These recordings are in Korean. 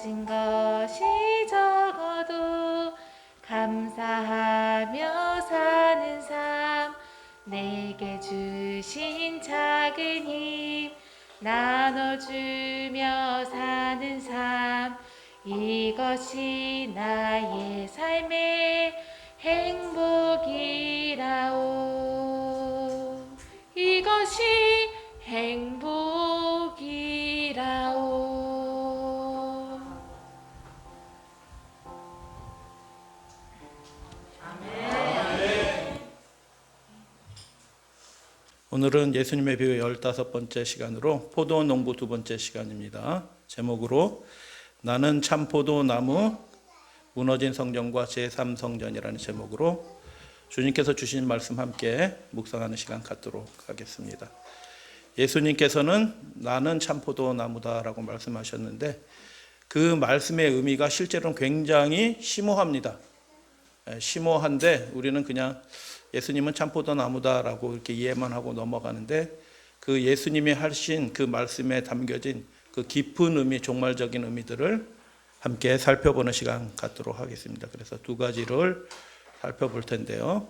가진 것이 적어도 감사하며 사는 삶, 내게 주신 작은 힘 나눠주며 사는 삶, 이것이 나의 삶의 행복이라오. 이것이 행복이라오. 오늘은 예수님의 비유 15번째 시간으로 포도원 농부 2번째 시간입니다. 제목으로 나는 참 포도나무, 무너진 성전과 제3성전이라는 제목으로 주님께서 주신 말씀 함께 묵상하는 시간 갖도록 하겠습니다. 예수님께서는 나는 참 포도나무다라고 말씀하셨는데 그 말씀의 의미가 실제로는 굉장히 심오합니다. 심오한데 우리는 그냥 예수님은 참 포도나무다라고 이렇게 이해만 하고 넘어가는데 그 예수님이 하신 그 말씀에 담겨진 그 깊은 의미, 종말적인 의미들을 함께 살펴보는 시간 갖도록 하겠습니다. 그래서 두 가지를 살펴볼 텐데요.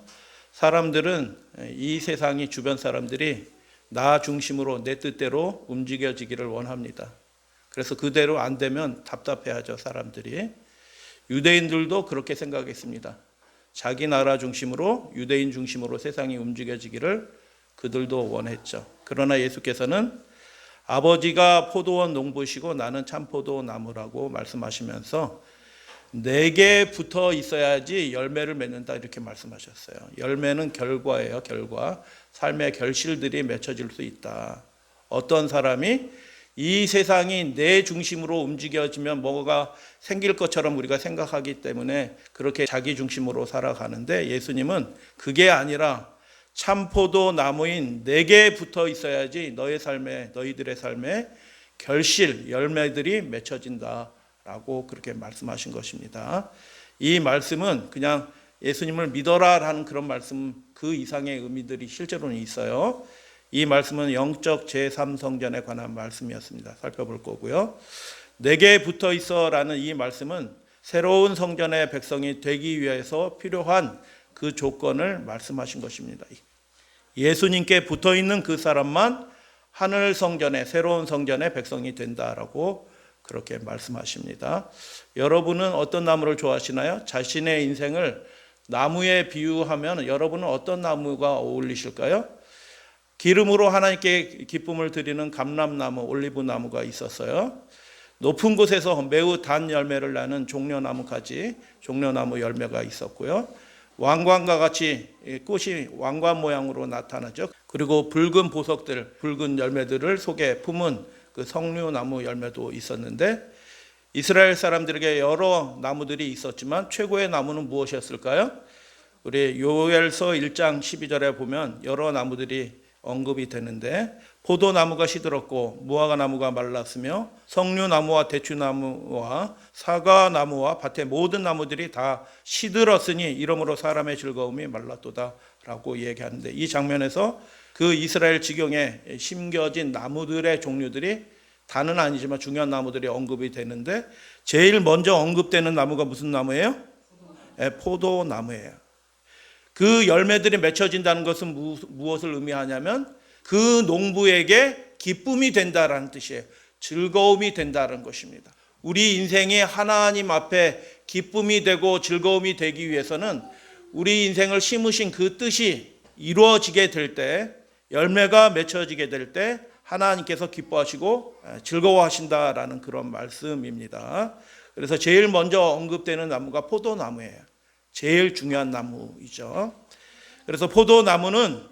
사람들은 이 세상이 주변 사람들이 나 중심으로 내 뜻대로 움직여지기를 원합니다. 그래서 그대로 안 되면 답답해하죠, 사람들이. 유대인들도 그렇게 생각했습니다. 자기 나라 중심으로, 유대인 중심으로 세상이 움직여지기를 그들도 원했죠. 그러나 예수께서는 아버지가 포도원 농부시고 나는 참 포도나무라고 말씀하시면서 내게 붙어 있어야지 열매를 맺는다 이렇게 말씀하셨어요. 열매는 결과예요, 결과. 삶의 결실들이 맺혀질 수 있다. 어떤 사람이 이 세상이 내 중심으로 움직여지면 뭐가 생길 것처럼 우리가 생각하기 때문에 그렇게 자기 중심으로 살아가는데 예수님은 그게 아니라 참포도 나무인 내게 붙어 있어야지 너희들의 삶에 결실, 열매들이 맺혀진다라고 그렇게 말씀하신 것입니다. 이 말씀은 그냥 예수님을 믿어라라는 그런 말씀 그 이상의 의미들이 실제로는 있어요. 이 말씀은 영적 제3성전에 관한 말씀이었습니다. 살펴볼 거고요. 내게 붙어 있어라는 이 말씀은 새로운 성전의 백성이 되기 위해서 필요한 그 조건을 말씀하신 것입니다. 예수님께 붙어 있는 그 사람만 하늘 성전의 새로운 성전의 백성이 된다라고 그렇게 말씀하십니다. 여러분은 어떤 나무를 좋아하시나요? 자신의 인생을 나무에 비유하면 여러분은 어떤 나무가 어울리실까요? 기름으로 하나님께 기쁨을 드리는 감람나무, 올리브나무가 있었어요. 높은 곳에서 매우 단 열매를 나는 종려나무까지 종려나무 열매가 있었고요. 왕관과 같이 꽃이 왕관 모양으로 나타나죠. 그리고 붉은 보석들, 붉은 열매들을 속에 품은 그 석류나무 열매도 있었는데 이스라엘 사람들에게 여러 나무들이 있었지만 최고의 나무는 무엇이었을까요? 우리 요엘서 1장 12절에 보면 여러 나무들이 언급이 되는데 포도나무가 시들었고 무화과나무가 말랐으며 석류나무와 대추나무와 사과나무와 밭의 모든 나무들이 다 시들었으니 이러므로 사람의 즐거움이 말랐도다 라고 얘기하는데 이 장면에서 그 이스라엘 지경에 심겨진 나무들의 종류들이 다는 아니지만 중요한 나무들이 언급이 되는데 제일 먼저 언급되는 나무가 무슨 나무예요? 포도나무예요. 그 열매들이 맺혀진다는 것은 무엇을 의미하냐면 그 농부에게 기쁨이 된다라는 뜻이에요. 즐거움이 된다는 것입니다. 우리 인생이 하나님 앞에 기쁨이 되고 즐거움이 되기 위해서는 우리 인생을 심으신 그 뜻이 이루어지게 될 때, 열매가 맺혀지게 될 때 하나님께서 기뻐하시고 즐거워하신다라는 그런 말씀입니다. 그래서 제일 먼저 언급되는 나무가 포도나무예요. 제일 중요한 나무이죠. 그래서 포도나무는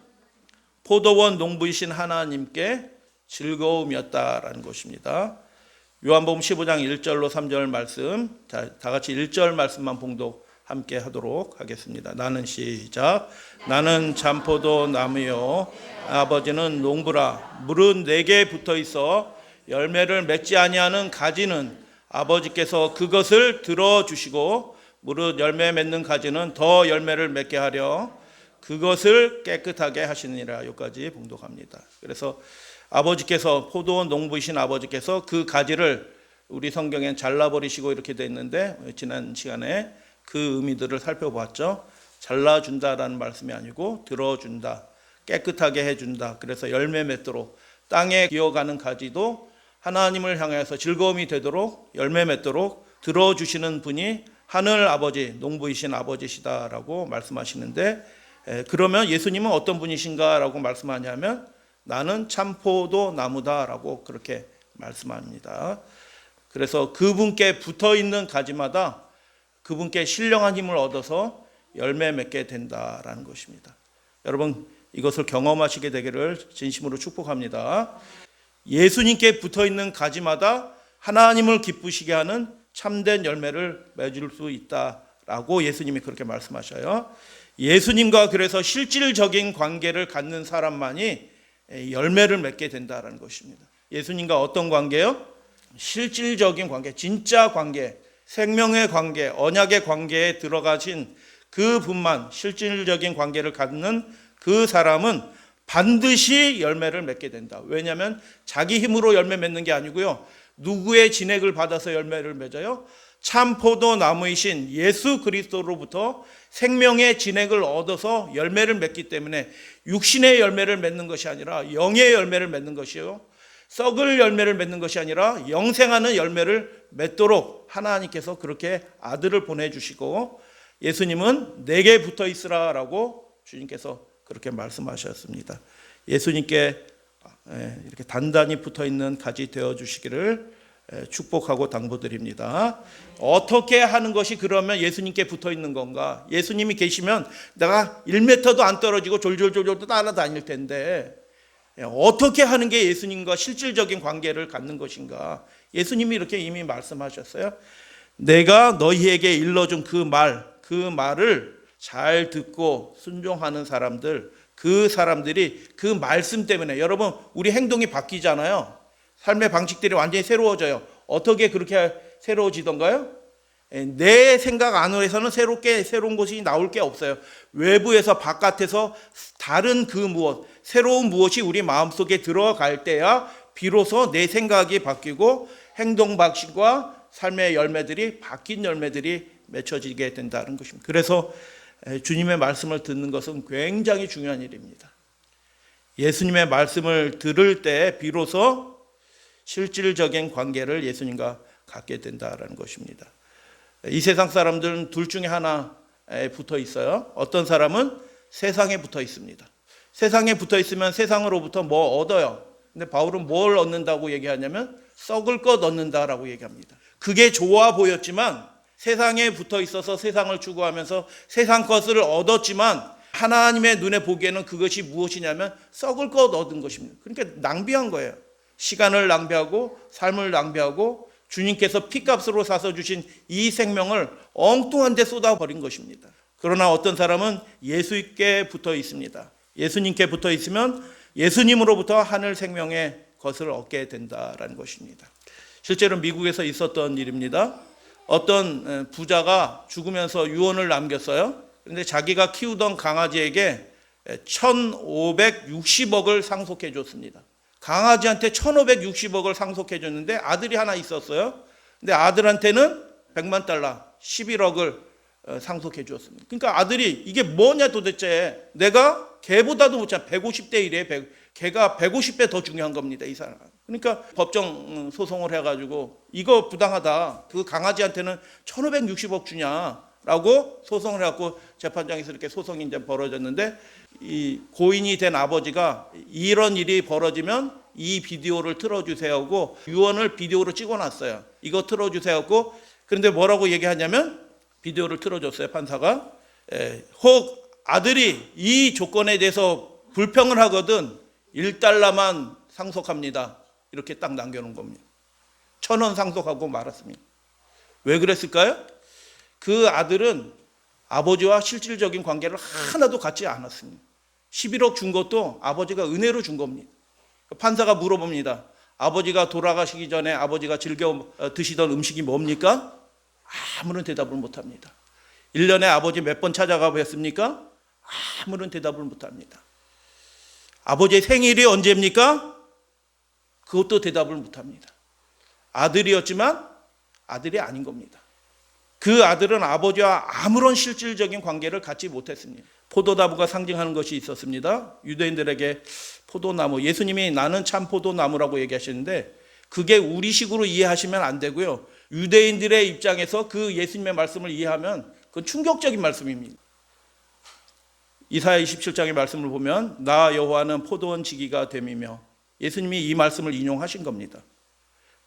포도원 농부이신 하나님께 즐거움이었다라는 것입니다. 요한복음 15장 1절로 3절 말씀, 다 같이 1절 말씀만 봉독 함께 하도록 하겠습니다. 나는 시작. 나는 참포도나무요 아버지는 농부라. 물은 내게 붙어 있어 열매를 맺지 아니하는 가지는 아버지께서 그것을 들어주시고 무릇 열매 맺는 가지는 더 열매를 맺게 하려 그것을 깨끗하게 하시느니라. 여기까지 봉독합니다. 그래서 아버지께서 포도원 농부이신 아버지께서 그 가지를 우리 성경엔 잘라버리시고 이렇게 돼 있는데 지난 시간에 그 의미들을 살펴보았죠. 잘라준다라는 말씀이 아니고 들어준다, 깨끗하게 해준다. 그래서 열매 맺도록 땅에 기어가는 가지도 하나님을 향해서 즐거움이 되도록 열매 맺도록 들어주시는 분이 하늘 아버지, 농부이신 아버지시다라고 말씀하시는데, 그러면 예수님은 어떤 분이신가라고 말씀하냐면 나는 참포도 나무다라고 그렇게 말씀합니다. 그래서 그분께 붙어있는 가지마다 그분께 신령한 힘을 얻어서 열매 맺게 된다라는 것입니다. 여러분, 이것을 경험하시게 되기를 진심으로 축복합니다. 예수님께 붙어있는 가지마다 하나님을 기쁘시게 하는 참된 열매를 맺을 수 있다라고 예수님이 그렇게 말씀하셔요. 예수님과 그래서 실질적인 관계를 갖는 사람만이 열매를 맺게 된다라는 것입니다. 예수님과 어떤 관계요? 실질적인 관계, 진짜 관계, 생명의 관계, 언약의 관계에 들어가신 그 분만, 실질적인 관계를 갖는 그 사람은 반드시 열매를 맺게 된다. 왜냐하면 자기 힘으로 열매 맺는 게 아니고요, 누구의 진액을 받아서 열매를 맺어요? 참 포도나무이신 예수 그리스도로부터 생명의 진액을 얻어서 열매를 맺기 때문에 육신의 열매를 맺는 것이 아니라 영의 열매를 맺는 것이요, 썩을 열매를 맺는 것이 아니라 영생하는 열매를 맺도록 하나님께서 그렇게 아들을 보내주시고, 예수님은 내게 붙어 있으라라고 주님께서 그렇게 말씀하셨습니다. 예수님께 이렇게 단단히 붙어 있는 가지 되어 주시기를 축복하고 당부드립니다. 어떻게 하는 것이 그러면 예수님께 붙어 있는 건가? 예수님이 계시면 내가 1m도 안 떨어지고 졸졸졸졸 따라다닐 텐데 어떻게 하는 게 예수님과 실질적인 관계를 갖는 것인가? 예수님이 이렇게 이미 말씀하셨어요. 내가 너희에게 일러준 그 말을 잘 듣고 순종하는 사람들, 그 사람들이 그 말씀 때문에, 여러분 우리 행동이 바뀌잖아요. 삶의 방식들이 완전히 새로워져요. 어떻게 그렇게 새로워지던가요? 내 생각 안에서는 새로운 것이 나올 게 없어요. 외부에서 바깥에서 다른 그 무엇, 새로운 무엇이 우리 마음속에 들어갈 때야 비로소 내 생각이 바뀌고 행동 방식과 삶의 열매들이, 바뀐 열매들이 맺혀지게 된다는 것입니다. 그래서 주님의 말씀을 듣는 것은 굉장히 중요한 일입니다. 예수님의 말씀을 들을 때 비로소 실질적인 관계를 예수님과 갖게 된다는 것입니다. 이 세상 사람들은 둘 중에 하나에 붙어 있어요. 어떤 사람은 세상에 붙어 있습니다. 세상에 붙어 있으면 세상으로부터 뭐 얻어요. 근데 바울은 뭘 얻는다고 얘기하냐면 썩을 것 얻는다라고 얘기합니다. 그게 좋아 보였지만, 세상에 붙어 있어서 세상을 추구하면서 세상 것을 얻었지만 하나님의 눈에 보기에는 그것이 무엇이냐면 썩을 것 얻은 것입니다. 그러니까 낭비한 거예요. 시간을 낭비하고 삶을 낭비하고 주님께서 피값으로 사서 주신 이 생명을 엉뚱한 데 쏟아버린 것입니다. 그러나 어떤 사람은 예수님께 붙어 있습니다. 예수님께 붙어 있으면 예수님으로부터 하늘 생명의 것을 얻게 된다라는 것입니다. 실제로 미국에서 있었던 일입니다. 어떤 부자가 죽으면서 유언을 남겼어요. 그런데 자기가 키우던 강아지에게 1,560억을 상속해 줬습니다. 강아지한테 1,560억을 상속해 줬는데 아들이 하나 있었어요. 근데 아들한테는 100만 달러, 11억을 상속해 주었습니다. 그러니까 아들이 이게 뭐냐 도대체, 내가 걔보다도 못잖아. 150대 1에 걔가 150배 더 중요한 겁니다, 이 사람. 그러니까 법정 소송을 해가지고 이거 부당하다, 그 강아지한테는 1,560억 주냐라고 소송을 해갖고 재판장에서 이렇게 소송이 이제 벌어졌는데, 이 고인이 된 아버지가 이런 일이 벌어지면 이 비디오를 틀어주세요 하고 유언을 비디오로 찍어놨어요. 이거 틀어주세요 하고, 그런데 뭐라고 얘기하냐면, 비디오를 틀어줬어요, 판사가. 혹 아들이 이 조건에 대해서 불평을 하거든 1달러만 상속합니다, 이렇게 딱 남겨놓은 겁니다. 1,000원 상속하고 말았습니다. 왜 그랬을까요? 그 아들은 아버지와 실질적인 관계를 하나도 갖지 않았습니다. 11억 준 것도 아버지가 은혜로 준 겁니다. 판사가 물어봅니다. 아버지가 돌아가시기 전에 아버지가 즐겨 드시던 음식이 뭡니까? 아무런 대답을 못합니다. 1년에 아버지 몇 번 찾아가 보셨습니까? 아무런 대답을 못합니다. 아버지의 생일이 언제입니까? 그것도 대답을 못합니다. 아들이었지만 아들이 아닌 겁니다. 그 아들은 아버지와 아무런 실질적인 관계를 갖지 못했습니다. 포도나무가 상징하는 것이 있었습니다. 유대인들에게 포도나무, 예수님이 나는 참 포도나무라고 얘기하시는데 그게 우리식으로 이해하시면 안 되고요. 유대인들의 입장에서 그 예수님의 말씀을 이해하면 그건 충격적인 말씀입니다. 이사야 27장의 말씀을 보면 나 여호와는 포도원 지기가 됨이며, 예수님이 이 말씀을 인용하신 겁니다.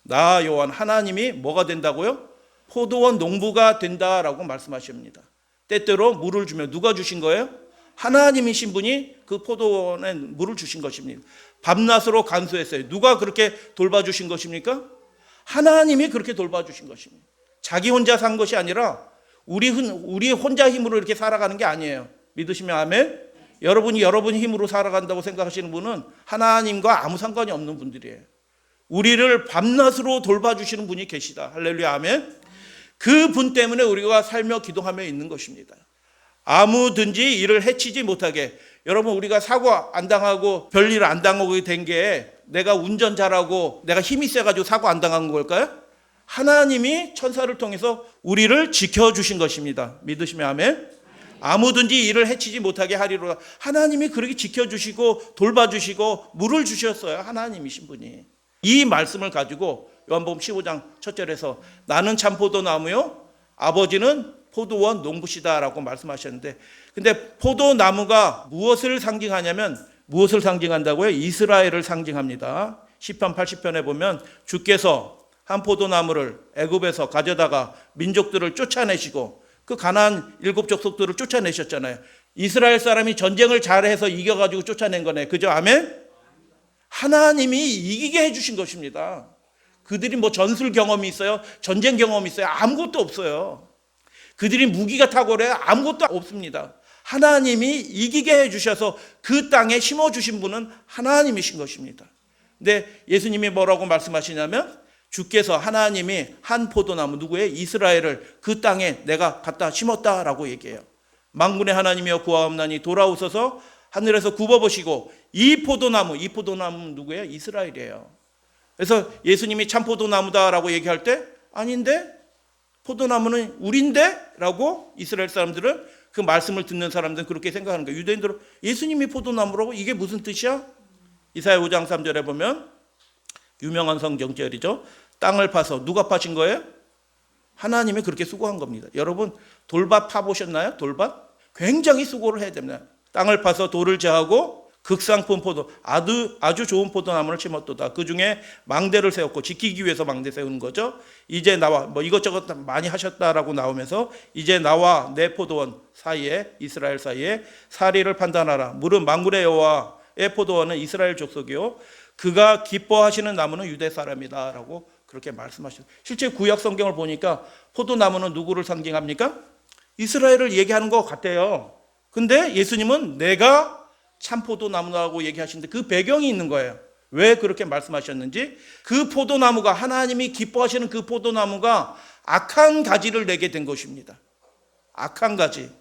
나 여호와는, 하나님이 뭐가 된다고요? 포도원 농부가 된다라고 말씀하십니다. 때때로 물을 주며, 누가 주신 거예요? 하나님이신 분이 그 포도원에 물을 주신 것입니다. 밤낮으로 간수했어요. 누가 그렇게 돌봐주신 것입니까? 하나님이 그렇게 돌봐주신 것입니다. 자기 혼자 산 것이 아니라 우리 혼자 힘으로 이렇게 살아가는 게 아니에요. 믿으시면 아멘? 여러분이 여러분 힘으로 살아간다고 생각하시는 분은 하나님과 아무 상관이 없는 분들이에요. 우리를 밤낮으로 돌봐주시는 분이 계시다. 할렐루야, 아멘? 그 분 때문에 우리가 살며 기도하며 있는 것입니다. 아무든지 이를 해치지 못하게. 여러분, 우리가 사고 안 당하고 별일 안 당하게 된 게 내가 운전 잘하고 내가 힘이 세가지고 사고 안 당한 걸까요? 하나님이 천사를 통해서 우리를 지켜주신 것입니다. 믿으시면 아멘? 아무든지 이를 해치지 못하게 하리로다. 하나님이 그렇게 지켜주시고 돌봐주시고 물을 주셨어요. 하나님이신 분이. 이 말씀을 가지고 요한복음 15장 첫 절에서 나는 참 포도나무요 아버지는 포도원 농부시다라고 말씀하셨는데, 근데 포도나무가 무엇을 상징하냐면, 무엇을 상징한다고요? 이스라엘을 상징합니다. 시편 80편에 보면 주께서 한 포도나무를 애굽에서 가져다가 민족들을 쫓아내시고 그 가나안 7족속들을 쫓아내셨잖아요. 이스라엘 사람이 전쟁을 잘해서 이겨가지고 쫓아낸 거네. 그죠? 아멘? 하나님이 이기게 해주신 것입니다. 그들이 뭐 전술 경험이 있어요? 전쟁 경험이 있어요? 아무것도 없어요. 그들이 무기가 탁월해요? 아무것도 없습니다. 하나님이 이기게 해주셔서 그 땅에 심어주신 분은 하나님이신 것입니다. 근데 예수님이 뭐라고 말씀하시냐면 주께서, 하나님이 한 포도나무, 누구예요? 이스라엘을 그 땅에 내가 갖다 심었다라고 얘기해요. 만군의 하나님이여 구하옵나니 돌아오소서 하늘에서 굽어보시고 이 포도나무 누구예요? 이스라엘이에요. 그래서 예수님이 참 포도나무다라고 얘기할 때 아닌데 포도나무는 우린데? 라고 이스라엘 사람들은, 그 말씀을 듣는 사람들은 그렇게 생각하는 거예요. 유대인들은 예수님이 포도나무라고? 이게 무슨 뜻이야? 이사야 5장 3절에 보면 유명한 성경절이죠. 땅을 파서, 누가 파신 거예요? 하나님이 그렇게 수고한 겁니다. 여러분 돌밭 파보셨나요? 돌밭? 굉장히 수고를 해야 됩니다. 땅을 파서 돌을 제하고 극상품 포도, 아주 좋은 포도나무를 심었도다. 그 중에 망대를 세웠고, 지키기 위해서 망대 세우는 거죠. 이제 나와, 뭐 이것저것 많이 하셨다라고 나오면서 이제 나와 내 포도원 사이에, 이스라엘 사이에 사리를 판단하라. 물은 만군의 여호와의 포도원은 이스라엘 족속이요 그가 기뻐하시는 나무는 유대 사람이다 라고 그렇게 말씀하셨어요. 실제 구약 성경을 보니까 포도나무는 누구를 상징합니까? 이스라엘을 얘기하는 것 같아요. 근데 예수님은 내가 참 포도나무라고 얘기하시는데 그 배경이 있는 거예요. 왜 그렇게 말씀하셨는지. 그 포도나무가, 하나님이 기뻐하시는 그 포도나무가 악한 가지를 내게 된 것입니다. 악한 가지.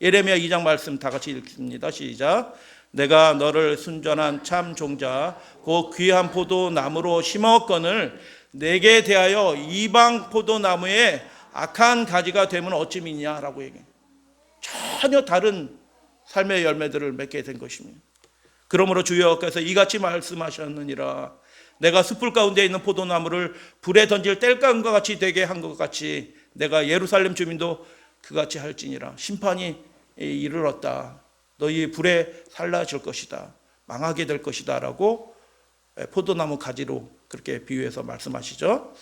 예레미야 2장 말씀 다 같이 읽습니다. 시작. 내가 너를 순전한 참 종자 곧 귀한 포도나무로 심었거늘 내게 대하여 이방 포도나무에 악한 가지가 되면 어찌미냐라고 얘기해요. 전혀 다른 삶의 열매들을 맺게 된 것입니다. 그러므로 주여께서 이같이 말씀하셨느니라. 내가 숯불 가운데 있는 포도나무를 불에 던질 땔감과 같이 되게 한 것 같이 내가 예루살렘 주민도 그같이 할지니라. 심판이 이르렀다. 너희 불에 살라질 것이다. 망하게 될 것이다 라고 포도나무 가지로 그렇게 비유해서 말씀하시죠.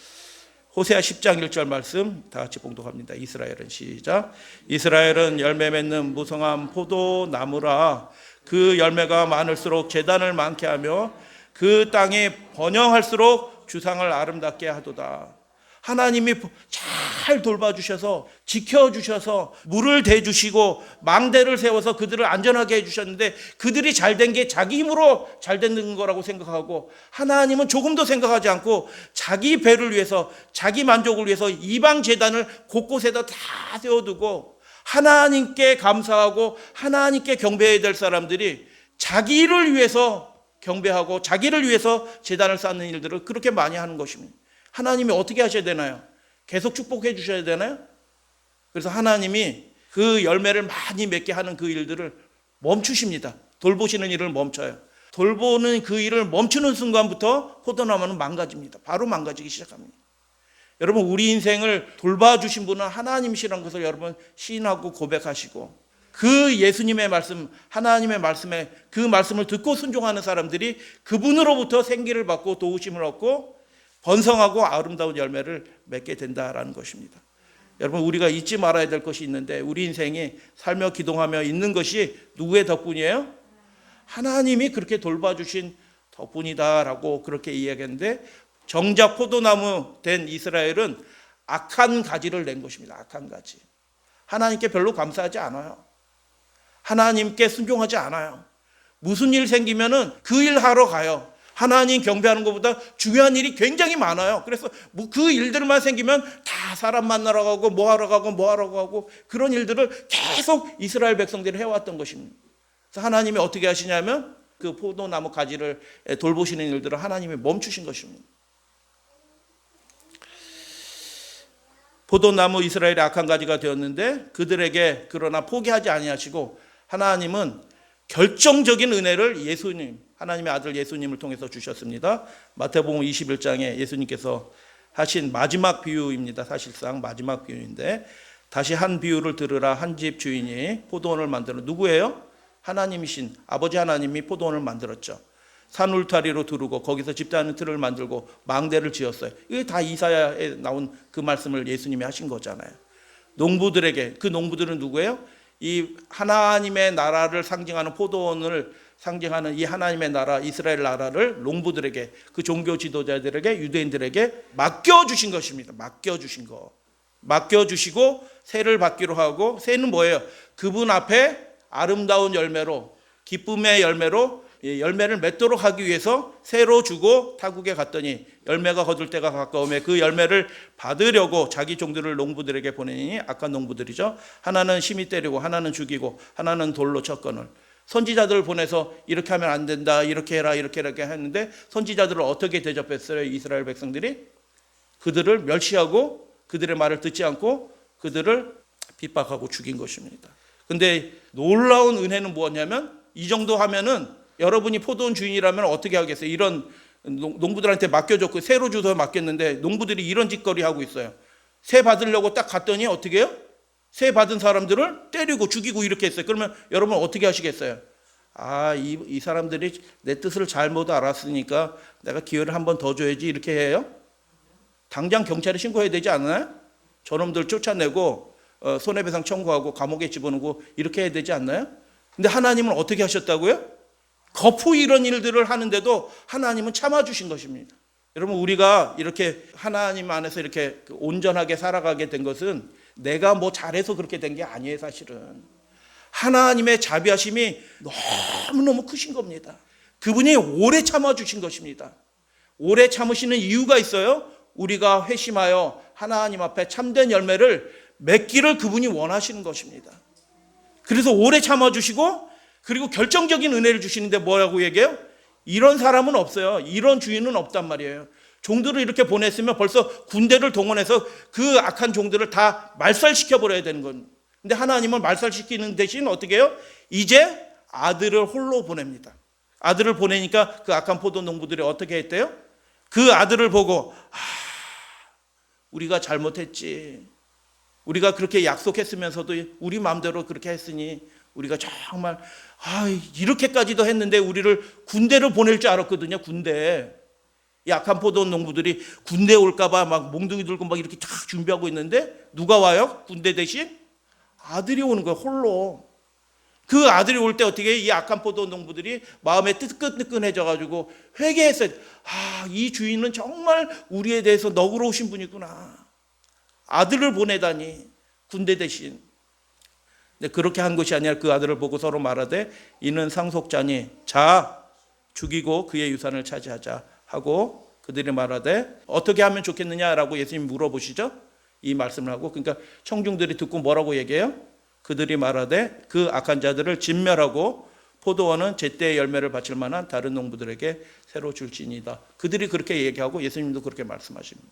호세아 10장 1절 말씀 다 같이 봉독합니다. 이스라엘은, 시작. 이스라엘은 열매 맺는 무성한 포도나무라. 그 열매가 많을수록 제단을 많게 하며 그 땅이 번영할수록 주상을 아름답게 하도다. 하나님이 잘 돌봐주셔서 지켜주셔서 물을 대주시고 망대를 세워서 그들을 안전하게 해주셨는데 그들이 잘된 게 자기 힘으로 잘된 거라고 생각하고, 하나님은 조금도 생각하지 않고 자기 배를 위해서, 자기 만족을 위해서 이방 제단을 곳곳에다 다 세워두고 하나님께 감사하고 하나님께 경배해야 될 사람들이 자기를 위해서 경배하고 자기를 위해서 제단을 쌓는 일들을 그렇게 많이 하는 것입니다. 하나님이 어떻게 하셔야 되나요? 계속 축복해 주셔야 되나요? 그래서 하나님이 그 열매를 많이 맺게 하는 그 일들을 멈추십니다. 돌보시는 일을 멈춰요. 돌보는 그 일을 멈추는 순간부터 포도나무는 망가집니다. 바로 망가지기 시작합니다. 여러분, 우리 인생을 돌봐주신 분은 하나님이시라는 것을 여러분 시인하고 고백하시고, 그 예수님의 말씀, 하나님의 말씀에 그 말씀을 듣고 순종하는 사람들이 그분으로부터 생기를 받고 도우심을 얻고 번성하고 아름다운 열매를 맺게 된다라는 것입니다. 여러분, 우리가 잊지 말아야 될 것이 있는데, 우리 인생이 살며 기동하며 있는 것이 누구의 덕분이에요? 하나님이 그렇게 돌봐주신 덕분이다라고 그렇게 이야기했는데, 정작 포도나무 된 이스라엘은 악한 가지를 낸 것입니다. 악한 가지. 하나님께 별로 감사하지 않아요. 하나님께 순종하지 않아요. 무슨 일 생기면은 그 일 하러 가요. 하나님 경배하는 것보다 중요한 일이 굉장히 많아요. 그래서 그 일들만 생기면 다 사람 만나러 가고 뭐 하러 가고 그런 일들을 계속 이스라엘 백성들이 해왔던 것입니다. 그래서 하나님이 어떻게 하시냐면 그 포도나무 가지를 돌보시는 일들을 하나님이 멈추신 것입니다. 포도나무 이스라엘의 악한 가지가 되었는데 그들에게 그러나 포기하지 아니하시고 하나님은 결정적인 은혜를 예수님, 하나님의 아들 예수님을 통해서 주셨습니다. 마태복음 21장에 예수님께서 하신 마지막 비유입니다. 사실상 마지막 비유인데, 다시 한 비유를 들으라. 한 집 주인이 포도원을 만드는, 누구예요? 하나님이신 아버지 하나님이 포도원을 만들었죠. 산 울타리로 두르고 거기서 집단의 틀을 만들고 망대를 지었어요. 이게 다 이사야에 나온 그 말씀을 예수님이 하신 거잖아요. 농부들에게, 그 농부들은 누구예요? 이 하나님의 나라를 상징하는 포도원을 상징하는 이 하나님의 나라, 이스라엘 나라를 농부들에게, 그 종교 지도자들에게, 유대인들에게 맡겨주신 것입니다. 맡겨주신 거. 맡겨주시고 세를 받기로 하고, 세는 뭐예요? 그분 앞에 아름다운 열매로, 기쁨의 열매로 열매를 맺도록 하기 위해서 세로 주고 타국에 갔더니 열매가 거둘 때가 가까우며 그 열매를 받으려고 자기 종들을 농부들에게 보내니, 악한 농부들이죠. 하나는 심히 때리고 하나는 죽이고 하나는 돌로 쳤거늘. 선지자들을 보내서 이렇게 하면 안 된다, 이렇게 해라, 이렇게 했는데 선지자들을 어떻게 대접했어요? 이스라엘 백성들이 그들을 멸시하고 그들의 말을 듣지 않고 그들을 핍박하고 죽인 것입니다. 근데 놀라운 은혜는 무엇냐면, 이 정도 하면은 여러분이 포도원 주인이라면 어떻게 하겠어요? 이런 농부들한테 맡겨줬고 세로 주서 맡겼는데 농부들이 이런 짓거리 하고 있어요. 세 받으려고 딱 갔더니 어떻게 해요? 세 받은 사람들을 때리고 죽이고 이렇게 했어요. 그러면 여러분 어떻게 하시겠어요? 아, 이 사람들이 내 뜻을 잘못 알았으니까 내가 기회를 한 번 더 줘야지, 이렇게 해요? 당장 경찰에 신고해야 되지 않나요? 저놈들 쫓아내고 손해배상 청구하고 감옥에 집어넣고 이렇게 해야 되지 않나요? 근데 하나님은 어떻게 하셨다고요? 거푸 이런 일들을 하는데도 하나님은 참아주신 것입니다. 여러분, 우리가 이렇게 하나님 안에서 이렇게 온전하게 살아가게 된 것은 내가 뭐 잘해서 그렇게 된 게 아니에요. 사실은 하나님의 자비하심이 너무너무 크신 겁니다. 그분이 오래 참아주신 것입니다. 오래 참으시는 이유가 있어요. 우리가 회심하여 하나님 앞에 참된 열매를 맺기를 그분이 원하시는 것입니다. 그래서 오래 참아주시고, 그리고 결정적인 은혜를 주시는데 뭐라고 얘기해요? 이런 사람은 없어요. 이런 주인은 없단 말이에요. 종들을 이렇게 보냈으면 벌써 군대를 동원해서 그 악한 종들을 다 말살시켜버려야 되는 건. 근데 하나님은 말살시키는 대신 어떻게 해요? 이제 아들을 홀로 보냅니다. 아들을 보내니까 그 악한 포도 농부들이 어떻게 했대요? 그 아들을 보고, 우리가 잘못했지. 우리가 그렇게 약속했으면서도 우리 마음대로 그렇게 했으니 우리가 정말 이렇게까지도 했는데 우리를 군대를 보낼 줄 알았거든요. 군대. 약한 포도 농부들이 군대 올까봐 막 몽둥이 들고 막 이렇게 쫙 준비하고 있는데 누가 와요? 군대 대신 아들이 오는 거예요. 홀로. 그 아들이 올 때 어떻게 이 약한 포도 농부들이 마음에 뜨끈뜨끈해져가지고 회개했어요. 이 주인은 정말 우리에 대해서 너그러우신 분이구나. 아들을 보내다니, 군대 대신. 근데 그렇게 한 것이 아니라 그 아들을 보고 서로 말하되 이는 상속자니 자 죽이고 그의 유산을 차지하자 하고, 그들이 말하되 어떻게 하면 좋겠느냐라고 예수님이 물어보시죠. 이 말씀을 하고, 그러니까 청중들이 듣고 뭐라고 얘기해요? 그들이 말하되 그 악한 자들을 진멸하고 포도원은 제때의 열매를 바칠 만한 다른 농부들에게 새로 줄지니이다. 그들이 그렇게 얘기하고 예수님도 그렇게 말씀하십니다.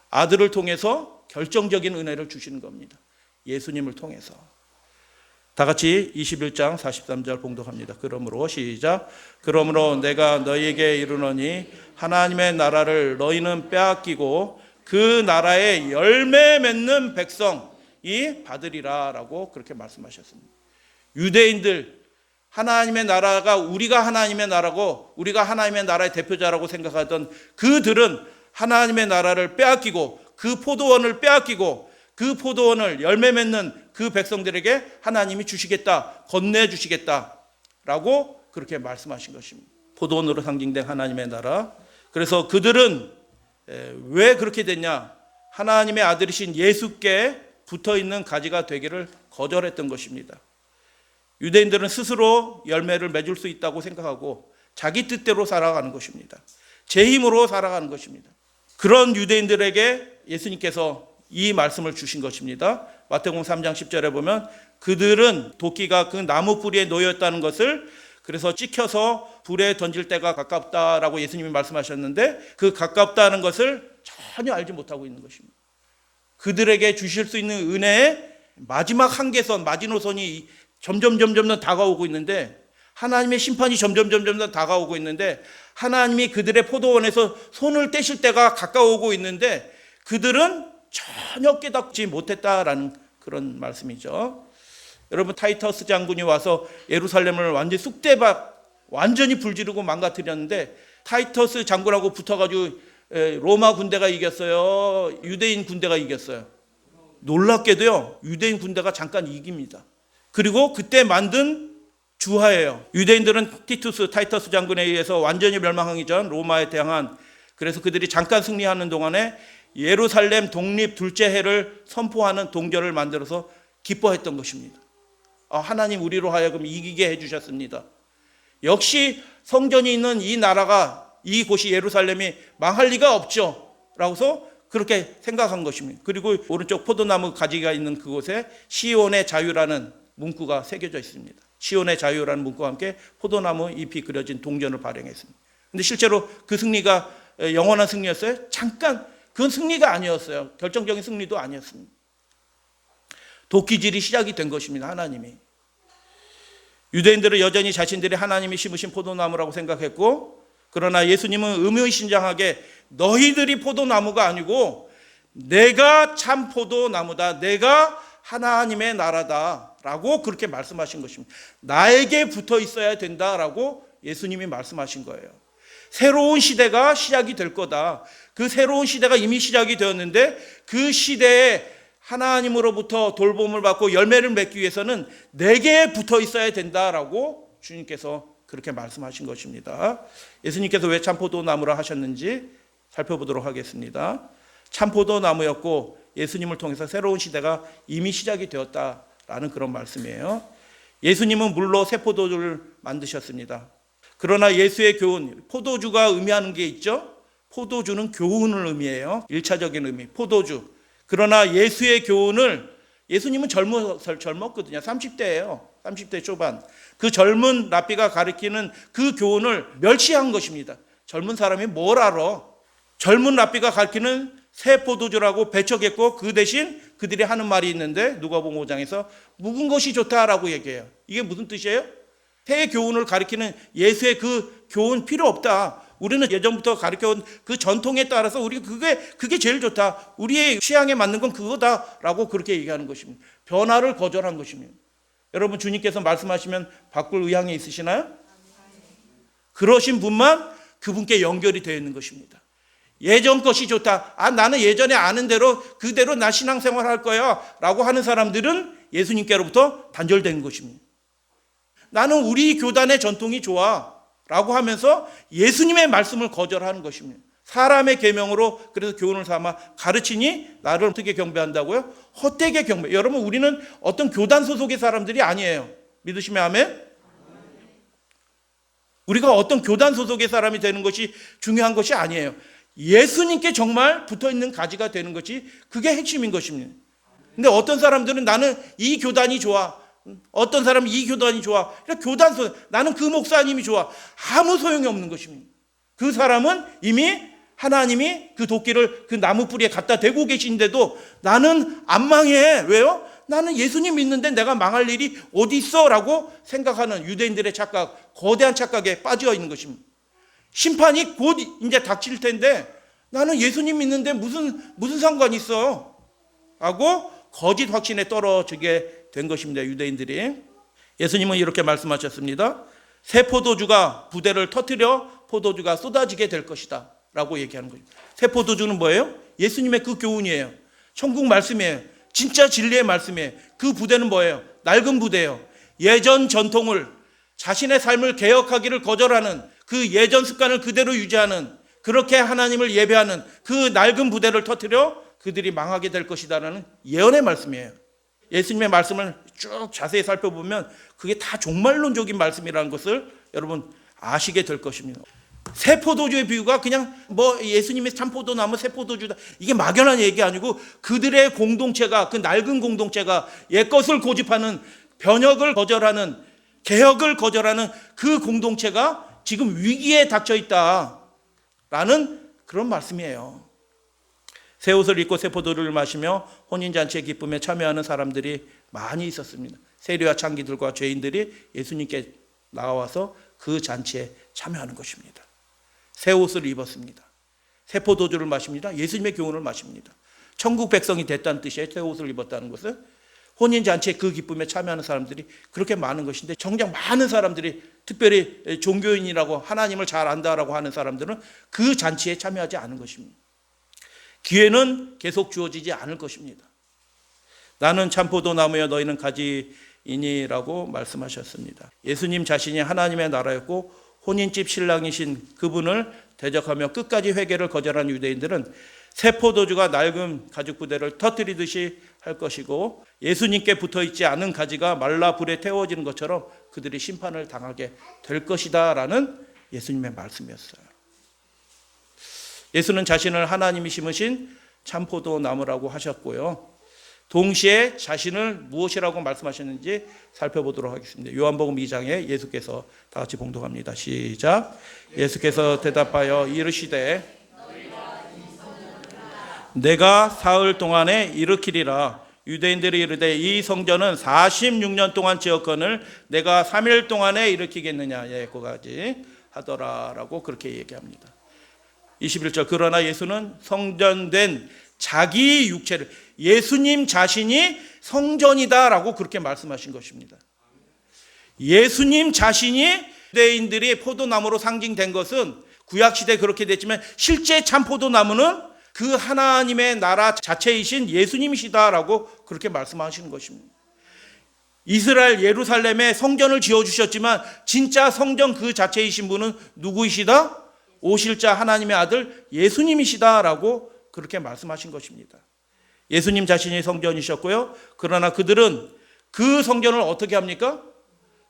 아들을 통해서 결정적인 은혜를 주시는 겁니다. 예수님을 통해서. 다 같이 21장 43절 봉독합니다. 그러므로 시작. 그러므로 내가 너희에게 이르노니 하나님의 나라를 너희는 빼앗기고 그 나라의 열매 맺는 백성이 받으리라 라고 그렇게 말씀하셨습니다. 유대인들, 하나님의 나라가 우리가 하나님의 나라고 우리가 하나님의 나라의 대표자라고 생각하던 그들은 하나님의 나라를 빼앗기고 그 포도원을 빼앗기고 그 포도원을 열매 맺는 그 백성들에게 하나님이 주시겠다, 건네주시겠다 라고 그렇게 말씀하신 것입니다. 포도원으로 상징된 하나님의 나라. 그래서 그들은 왜 그렇게 됐냐? 하나님의 아들이신 예수께 붙어있는 가지가 되기를 거절했던 것입니다. 유대인들은 스스로 열매를 맺을 수 있다고 생각하고 자기 뜻대로 살아가는 것입니다. 제 힘으로 살아가는 것입니다. 그런 유대인들에게 예수님께서 이 말씀을 주신 것입니다. 마태복음 3장 10절에 보면 그들은 도끼가 그 나무 뿌리에 놓였다는 것을 그래서 찍혀서 불에 던질 때가 가깝다라고 예수님이 말씀하셨는데 그 가깝다는 것을 전혀 알지 못하고 있는 것입니다. 그들에게 주실 수 있는 은혜의 마지막 한계선, 마지노선이 점점 다가오고 있는데 하나님의 심판이 점점 다가오고 있는데 하나님이 그들의 포도원에서 손을 떼실 때가 가까워오고 있는데 그들은 전혀 깨닫지 못했다라는 그런 말씀이죠. 여러분 타이터스 장군이 와서 예루살렘을 완전히 완전히 불지르고 망가뜨렸는데 타이터스 장군하고 붙어가지고 로마 군대가 이겼어요? 유대인 군대가 이겼어요? 놀랍게도요 유대인 군대가 잠깐 이깁니다. 그리고 그때 만든 주하예요. 유대인들은 타이터스 장군에 의해서 완전히 멸망하기 전 로마에 대항한 그래서 그들이 잠깐 승리하는 동안에 예루살렘 독립 둘째 해를 선포하는 동절을 만들어서 기뻐했던 것입니다. 하나님 우리로 하여금 이기게 해주셨습니다. 역시 성전이 있는 이 나라가 이곳이 예루살렘이 망할 리가 없죠 라고서 그렇게 생각한 것입니다. 그리고 오른쪽 포도나무 가지가 있는 그곳에 시온의 자유라는 문구가 새겨져 있습니다. 시온의 자유라는 문구와 함께 포도나무 잎이 그려진 동전을 발행했습니다. 근데 실제로 그 승리가 영원한 승리였어요? 잠깐 그건 승리가 아니었어요. 결정적인 승리도 아니었습니다. 도끼질이 시작이 된 것입니다. 하나님이. 유대인들은 여전히 자신들이 하나님이 심으신 포도나무라고 생각했고 그러나 예수님은 의미심장하게 너희들이 포도나무가 아니고 내가 참 포도나무다. 내가 하나님의 나라다 라고 그렇게 말씀하신 것입니다. 나에게 붙어 있어야 된다라고 예수님이 말씀하신 거예요. 새로운 시대가 시작이 될 거다. 그 새로운 시대가 이미 시작이 되었는데 그 시대에 하나님으로부터 돌봄을 받고 열매를 맺기 위해서는 내게 붙어 있어야 된다라고 주님께서 그렇게 말씀하신 것입니다. 예수님께서 왜 참포도나무라 하셨는지 살펴보도록 하겠습니다. 참포도나무였고 예수님을 통해서 새로운 시대가 이미 시작이 되었다라는 그런 말씀이에요. 예수님은 물로 새 포도주를 만드셨습니다. 그러나 예수의 교훈, 포도주가 의미하는 게 있죠. 포도주는 교훈을 의미해요. 1차적인 의미, 포도주. 그러나 예수의 교훈을 예수님은 젊었거든요. 30대예요. 30대 초반. 그 젊은 랍비가 가르치는 그 교훈을 멸시한 것입니다. 젊은 사람이 뭘 알아? 젊은 랍비가 가르치는 새 포도주라고 배척했고 그 대신 그들이 하는 말이 있는데 누가복음 5장에서 묵은 것이 좋다라고 얘기해요. 이게 무슨 뜻이에요? 새 교훈을 가르치는 예수의 그 교훈 필요 없다. 우리는 예전부터 가르쳐온 그 전통에 따라서 우리 그게 제일 좋다. 우리의 취향에 맞는 건 그거다라고 그렇게 얘기하는 것입니다. 변화를 거절한 것입니다. 여러분 주님께서 말씀하시면 바꿀 의향이 있으시나요? 그러신 분만 그분께 연결이 되어 있는 것입니다. 예전 것이 좋다. 나는 예전에 아는 대로 그대로 나 신앙생활 할 거야 라고 하는 사람들은 예수님께로부터 단절된 것입니다. 나는 우리 교단의 전통이 좋아 라고 하면서 예수님의 말씀을 거절하는 것입니다. 사람의 계명으로 그래서 교훈을 삼아 가르치니 나를 어떻게 경배한다고요? 헛되게 경배. 여러분 우리는 어떤 교단 소속의 사람들이 아니에요. 믿으시면 아멘? 우리가 어떤 교단 소속의 사람이 되는 것이 중요한 것이 아니에요. 예수님께 정말 붙어있는 가지가 되는 것이 그게 핵심인 것입니다. 근데 어떤 사람들은 나는 이 교단이 좋아. 어떤 사람은 이 교단이 좋아. 교단 소용. 나는 그 목사님이 좋아. 아무 소용이 없는 것입니다. 그 사람은 이미 하나님이 그 도끼를 그 나무 뿌리에 갖다 대고 계신데도 나는 안 망해. 왜요? 나는 예수님 믿는데 내가 망할 일이 어디 있어? 라고 생각하는 유대인들의 착각, 거대한 착각에 빠져 있는 것입니다. 심판이 곧 이제 닥칠 텐데 나는 예수님 믿는데 무슨 상관이 있어? 하고 거짓 확신에 떨어지게 된 것입니다. 유대인들이. 예수님은 이렇게 말씀하셨습니다. 새 포도주가 부대를 터뜨려 포도주가 쏟아지게 될 것이다 라고 얘기하는 거예요. 새 포도주는 뭐예요? 예수님의 그 교훈이에요. 천국 말씀이에요. 진짜 진리의 말씀이에요. 그 부대는 뭐예요? 낡은 부대예요. 예전 전통을, 자신의 삶을 개혁하기를 거절하는 그 예전 습관을 그대로 유지하는, 그렇게 하나님을 예배하는 그 낡은 부대를 터뜨려 그들이 망하게 될 것이다라는 예언의 말씀이에요. 예수님의 말씀을 쭉 자세히 살펴보면 그게 다 종말론적인 말씀이라는 것을 여러분 아시게 될 것입니다. 새 포도주의 비유가 그냥 뭐 예수님의 참 포도나무 새 포도주다, 이게 막연한 얘기 아니고 그들의 공동체가, 그 낡은 공동체가 옛것을 고집하는, 변혁을 거절하는, 개혁을 거절하는 그 공동체가 지금 위기에 닥쳐 있다라는 그런 말씀이에요. 새 옷을 입고 새 포도를 마시며 혼인잔치의 기쁨에 참여하는 사람들이 많이 있었습니다. 세리와 창기들과 죄인들이 예수님께 나와서 그 잔치에 참여하는 것입니다. 새 옷을 입었습니다. 새 포도주를 마십니다. 예수님의 교훈을 마십니다. 천국 백성이 됐다는 뜻이에요. 새 옷을 입었다는 것은. 혼인잔치에 그 기쁨에 참여하는 사람들이 그렇게 많은 것인데, 정작 많은 사람들이, 특별히 종교인이라고 하나님을 잘 안다라고 하는 사람들은 그 잔치에 참여하지 않은 것입니다. 기회는 계속 주어지지 않을 것입니다. 나는 참포도 나무여 너희는 가지이니라고 말씀하셨습니다. 예수님 자신이 하나님의 나라였고 혼인집 신랑이신 그분을 대적하며 끝까지 회개를 거절한 유대인들은 새 포도주가 낡은 가죽 부대를 터뜨리듯이 할 것이고, 예수님께 붙어있지 않은 가지가 말라 불에 태워지는 것처럼 그들이 심판을 당하게 될 것이다 라는 예수님의 말씀이었어요. 예수는 자신을 하나님이 심으신 참포도 나무라고 하셨고요, 동시에 자신을 무엇이라고 말씀하셨는지 살펴보도록 하겠습니다. 요한복음 2장에 예수께서 다 같이 봉독합니다. 시작. 예수께서 대답하여 이르시되 내가 사흘 동안에 일으키리라. 유대인들이 이르되 이 성전은 46년 동안 지었거늘 내가 3일 동안에 일으키겠느냐, 여기까지 하더라라고 그렇게 얘기합니다. 21절. 그러나 예수는 성전된 자기 육체를, 예수님 자신이 성전이다라고 그렇게 말씀하신 것입니다. 예수님 자신이 유대인들이 포도나무로 상징된 것은 구약시대에 그렇게 됐지만 실제 참 포도나무는 그 하나님의 나라 자체이신 예수님이시다라고 그렇게 말씀하시는 것입니다. 이스라엘 예루살렘에 성전을 지어주셨지만 진짜 성전 그 자체이신 분은 누구이시다? 오실 자 하나님의 아들 예수님이시다라고 그렇게 말씀하신 것입니다. 예수님 자신이 성전이셨고요. 그러나 그들은 그 성전을 어떻게 합니까?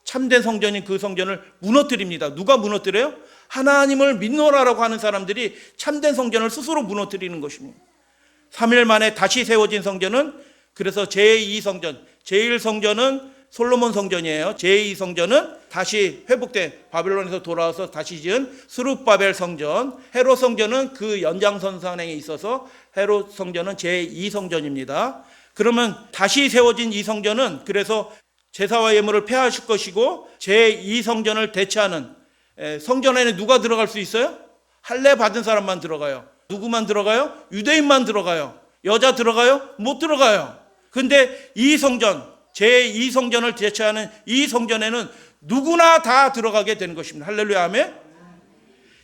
참된 성전인 그 성전을 무너뜨립니다. 누가 무너뜨려요? 하나님을 믿노라라고 하는 사람들이 참된 성전을 스스로 무너뜨리는 것입니다. 3일 만에 다시 세워진 성전은 그래서 제2성전, 제1성전은 솔로몬 성전이에요. 제2성전은 다시 회복된, 바벨론에서 돌아와서 다시 지은 스룹바벨 성전, 헤롯 성전은 그 연장선상에 있어서 헤롯 성전은 제2성전입니다. 그러면 다시 세워진 이 성전은 그래서 제사와 예물을 폐하실 것이고 제2성전을 대체하는, 성전에는 누가 들어갈 수 있어요? 할례 받은 사람만 들어가요. 누구만 들어가요? 유대인만 들어가요. 여자 들어가요? 못 들어가요. 근데 이 성전, 제2성전을 대체하는 이 성전에는 누구나 다 들어가게 되는 것입니다. 할렐루야, 아멘.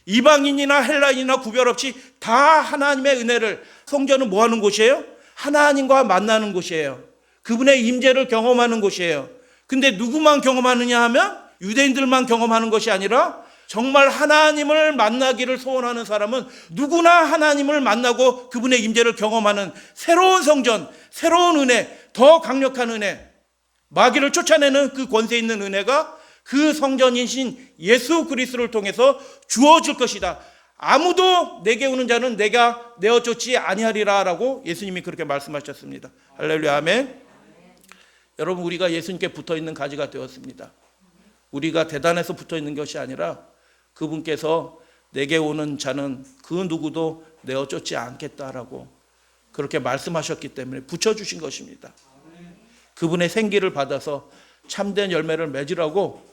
이방인이나 헬라인이나 구별 없이 다 하나님의 은혜를, 성전은 뭐 하는 곳이에요? 하나님과 만나는 곳이에요. 그분의 임재를 경험하는 곳이에요. 근데 누구만 경험하느냐 하면 유대인들만 경험하는 것이 아니라 정말 하나님을 만나기를 소원하는 사람은 누구나 하나님을 만나고 그분의 임재를 경험하는 새로운 성전, 새로운 은혜, 더 강력한 은혜, 마귀를 쫓아내는 그 권세 있는 은혜가 그 성전이신 예수 그리스도를 통해서 주어질 것이다. 아무도 내게 오는 자는 내가 내어 쫓지 아니하리라 라고 예수님이 그렇게 말씀하셨습니다. 할렐루야, 아멘. 여러분, 우리가 예수님께 붙어 있는 가지가 되었습니다. 우리가 대단해서 붙어 있는 것이 아니라 그분께서 내게 오는 자는 그 누구도 내어 쫓지 않겠다라고 그렇게 말씀하셨기 때문에 붙여주신 것입니다. 그분의 생기를 받아서 참된 열매를 맺으라고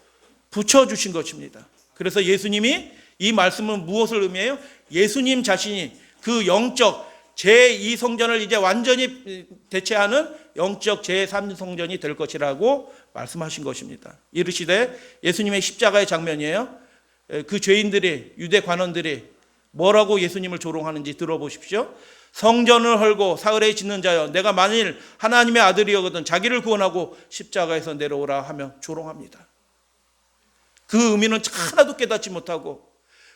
붙여주신 것입니다. 그래서 예수님이 이 말씀은 무엇을 의미해요? 예수님 자신이 그 영적 제2성전을 이제 완전히 대체하는 영적 제3성전이 될 것이라고 말씀하신 것입니다. 이르시되, 예수님의 십자가의 장면이에요. 그 죄인들이, 유대 관원들이 뭐라고 예수님을 조롱하는지 들어보십시오. 성전을 헐고 사흘에 짓는 자여, 내가 만일 하나님의 아들이거든 자기를 구원하고 십자가에서 내려오라 하며 조롱합니다. 그 의미는 하나도 깨닫지 못하고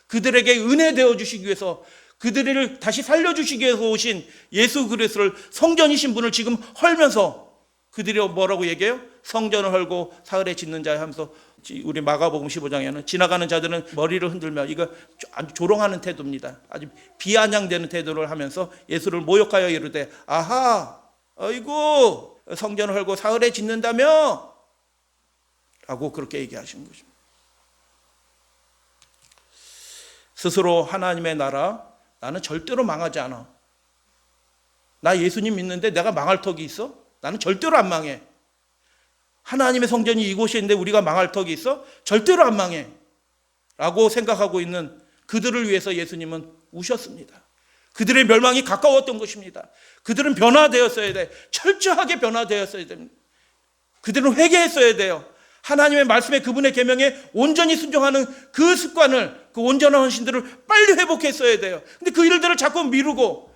그들에게 은혜 되어 주시기 위해서, 그들을 다시 살려주시기 위해서 오신 예수 그리스도를, 성전이신 분을 지금 헐면서 그들이 뭐라고 얘기해요? 성전을 헐고 사흘에 짓는 자여 하면서, 우리 마가복음 15장에는 지나가는 자들은 머리를 흔들며, 이거 아주 조롱하는 태도입니다. 아주 비아냥되는 태도를 하면서 예수를 모욕하여 이르되, 아하, 아이고, 성전을 헐고 사흘에 짓는다며? 라고 그렇게 얘기하시는 것입니다. 스스로 하나님의 나라, 나는 절대로 망하지 않아. 나 예수님 믿는데 내가 망할 턱이 있어? 나는 절대로 안 망해. 하나님의 성전이 이곳에 있는데 우리가 망할 턱이 있어? 절대로 안 망해. 라고 생각하고 있는 그들을 위해서 예수님은 우셨습니다. 그들의 멸망이 가까웠던 것입니다. 그들은 변화되었어야 돼. 철저하게 변화되었어야 됩니다. 그들은 회개했어야 돼요. 하나님의 말씀에, 그분의 계명에 온전히 순종하는 그 습관을, 그 온전한 헌신들을 빨리 회복했어야 돼요. 근데 그 일들을 자꾸 미루고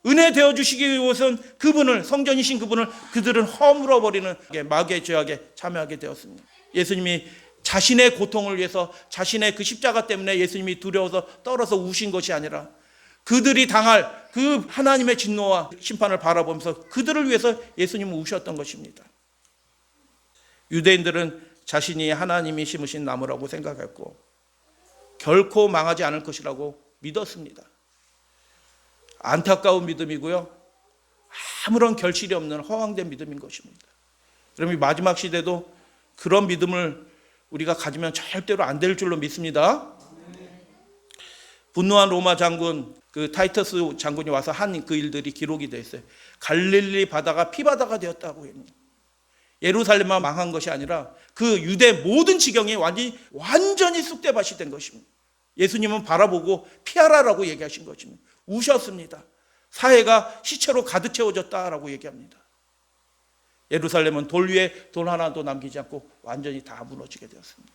은혜 되어 주시기 위해서는 그분을, 성전이신 그분을 그들은 허물어버리는 마귀의 죄악에 참여하게 되었습니다. 예수님이 자신의 고통을 위해서, 자신의 그 십자가 때문에 예수님이 두려워서 떨어서 우신 것이 아니라 그들이 당할 그 하나님의 진노와 심판을 바라보면서 그들을 위해서 예수님은 우셨던 것입니다. 유대인들은 자신이 하나님이 심으신 나무라고 생각했고 결코 망하지 않을 것이라고 믿었습니다. 안타까운 믿음이고요, 아무런 결실이 없는 허황된 믿음인 것입니다. 그럼 이 마지막 시대도 그런 믿음을 우리가 가지면 절대로 안 될 줄로 믿습니다. 분노한 로마 장군, 그 타이터스 장군이 와서 한 그 일들이 기록이 되어 있어요. 갈릴리 바다가 피바다가 되었다고 합니다. 예루살렘만 망한 것이 아니라 그 유대 모든 지경이 완전히 쑥대밭이 된 것입니다. 예수님은 바라보고 피하라라고 얘기하신 것입니다. 우셨습니다. 사회가 시체로 가득 채워졌다라고 얘기합니다. 예루살렘은 돌 위에 돌 하나도 남기지 않고 완전히 다 무너지게 되었습니다.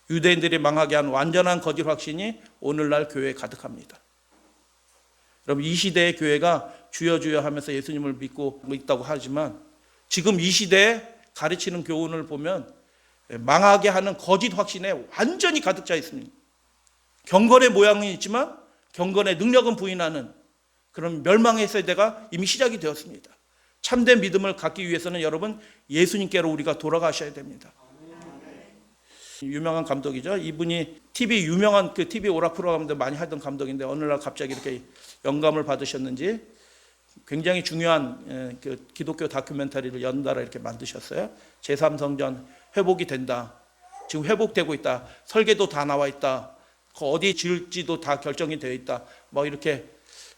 유대인들이 망하게 한 완전한 거짓 확신이 오늘날 교회에 가득합니다. 여러분, 이 시대의 교회가 주여 주여 하면서 예수님을 믿고 있다고 하지만 지금 이 시대에 가르치는 교훈을 보면 망하게 하는 거짓 확신에 완전히 가득 차 있습니다. 경건의 모양은 있지만 경건의 능력은 부인하는 그런 멸망의 세대가 이미 시작이 되었습니다. 참된 믿음을 갖기 위해서는 여러분, 예수님께로 우리가 돌아가셔야 됩니다. 유명한 감독이죠. 이분이 유명한 그 TV 오락 프로그램들 많이 하던 감독인데 어느 날 갑자기 이렇게 영감을 받으셨는지 굉장히 중요한 그 기독교 다큐멘터리를 연달아 이렇게 만드셨어요. 제3성전 회복이 된다. 지금 회복되고 있다. 설계도 다 나와 있다. 어디 지을지도 다 결정이 되어 있다. 뭐 이렇게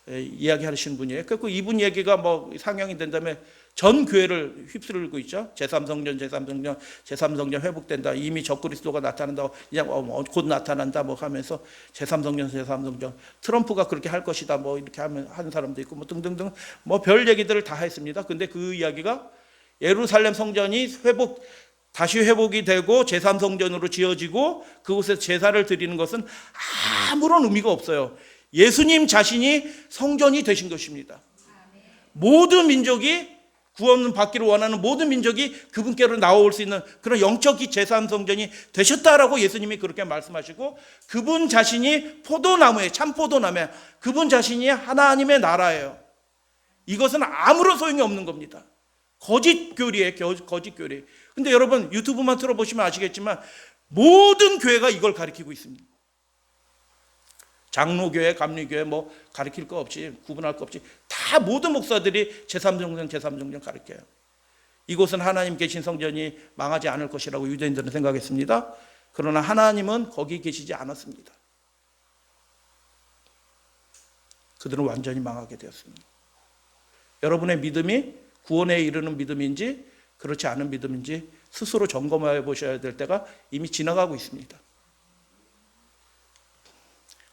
이야기하시는 분이에요. 그리고 이분 얘기가 뭐 상영이 된 다음에 전 교회를 휩쓸고 있죠. 제3성전 회복된다. 이미 적그리스도가 나타난다고, 그냥 곧 나타난다 뭐 하면서 제3성전 트럼프가 그렇게 할 것이다 뭐 이렇게 하는 사람도 있고 뭐 등등등 뭐 별 얘기들을 다 했습니다. 근데 그 이야기가 예루살렘 성전이 다시 회복이 되고 제3성전으로 지어지고 그곳에서 제사를 드리는 것은 아무런 의미가 없어요. 예수님 자신이 성전이 되신 것입니다. 모든 민족이 구원 받기를 원하는 모든 민족이 그분께로 나올 수 있는 그런 영적 제3성전이 되셨다라고 예수님이 그렇게 말씀하시고, 그분 자신이 포도나무에, 참 포도나무에, 그분 자신이 하나님의 나라예요. 이것은 아무런 소용이 없는 겁니다. 거짓 교리예요. 거짓 교리. 근데 여러분, 유튜브만 틀어보시면 아시겠지만 모든 교회가 이걸 가리키고 있습니다. 장로교회, 감리교회 뭐 가리킬 거 없이, 구분할 거 없이 다 모든 목사들이 제3성전 가르쳐요. 이곳은 하나님 계신 성전이 망하지 않을 것이라고 유대인들은 생각했습니다. 그러나 하나님은 거기 계시지 않았습니다. 그들은 완전히 망하게 되었습니다. 여러분의 믿음이 구원에 이르는 믿음인지 그렇지 않은 믿음인지 스스로 점검해 보셔야 될 때가 이미 지나가고 있습니다.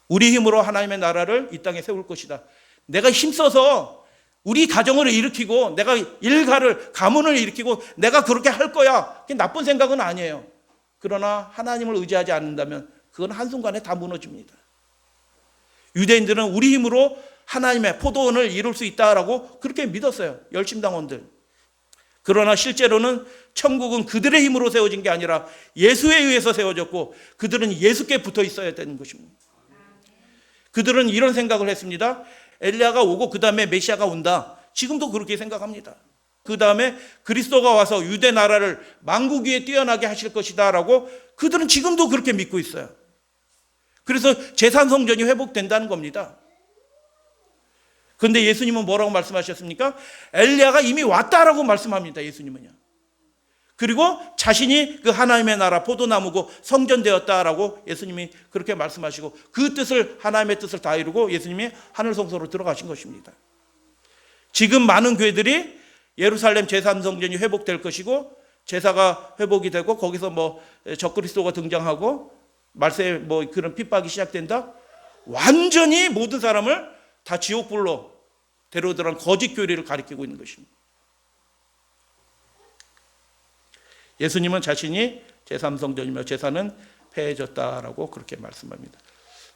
우리 힘으로 하나님의 나라를 이 땅에 세울 것이다. 내가 힘써서 우리 가정을 일으키고 내가 일가를 가문을 일으키고 내가 그렇게 할 거야. 그게 나쁜 생각은 아니에요. 그러나 하나님을 의지하지 않는다면 그건 한순간에 다 무너집니다. 유대인들은 우리 힘으로 하나님의 포도원을 이룰 수 있다라고 그렇게 믿었어요. 열심당원들. 그러나 실제로는 천국은 그들의 힘으로 세워진 게 아니라 예수에 의해서 세워졌고 그들은 예수께 붙어 있어야 되는 것입니다. 그들은 이런 생각을 했습니다. 엘리야가 오고 그 다음에 메시아가 온다. 지금도 그렇게 생각합니다. 그 다음에 그리스도가 와서 유대 나라를 만국 위에 뛰어나게 하실 것이다 라고 그들은 지금도 그렇게 믿고 있어요. 그래서 제3성전이 회복된다는 겁니다. 그런데 예수님은 뭐라고 말씀하셨습니까? 엘리야가 이미 왔다라고 말씀합니다. 예수님은요. 그리고 자신이 그 하나님의 나라 포도나무고 성전 되었다라고 예수님이 그렇게 말씀하시고 그 뜻을 하나님의 뜻을 다 이루고 예수님이 하늘 성소로 들어가신 것입니다. 지금 많은 교회들이 예루살렘 제3성전이 회복될 것이고 제사가 회복이 되고 거기서 뭐 적그리스도가 등장하고 말세 뭐 그런 핍박이 시작된다. 완전히 모든 사람을 다 지옥불로 데려오더란 거짓 교리를 가리키고 있는 것입니다. 예수님은 자신이 제3성전이며 제사는 폐해졌다라고 그렇게 말씀합니다.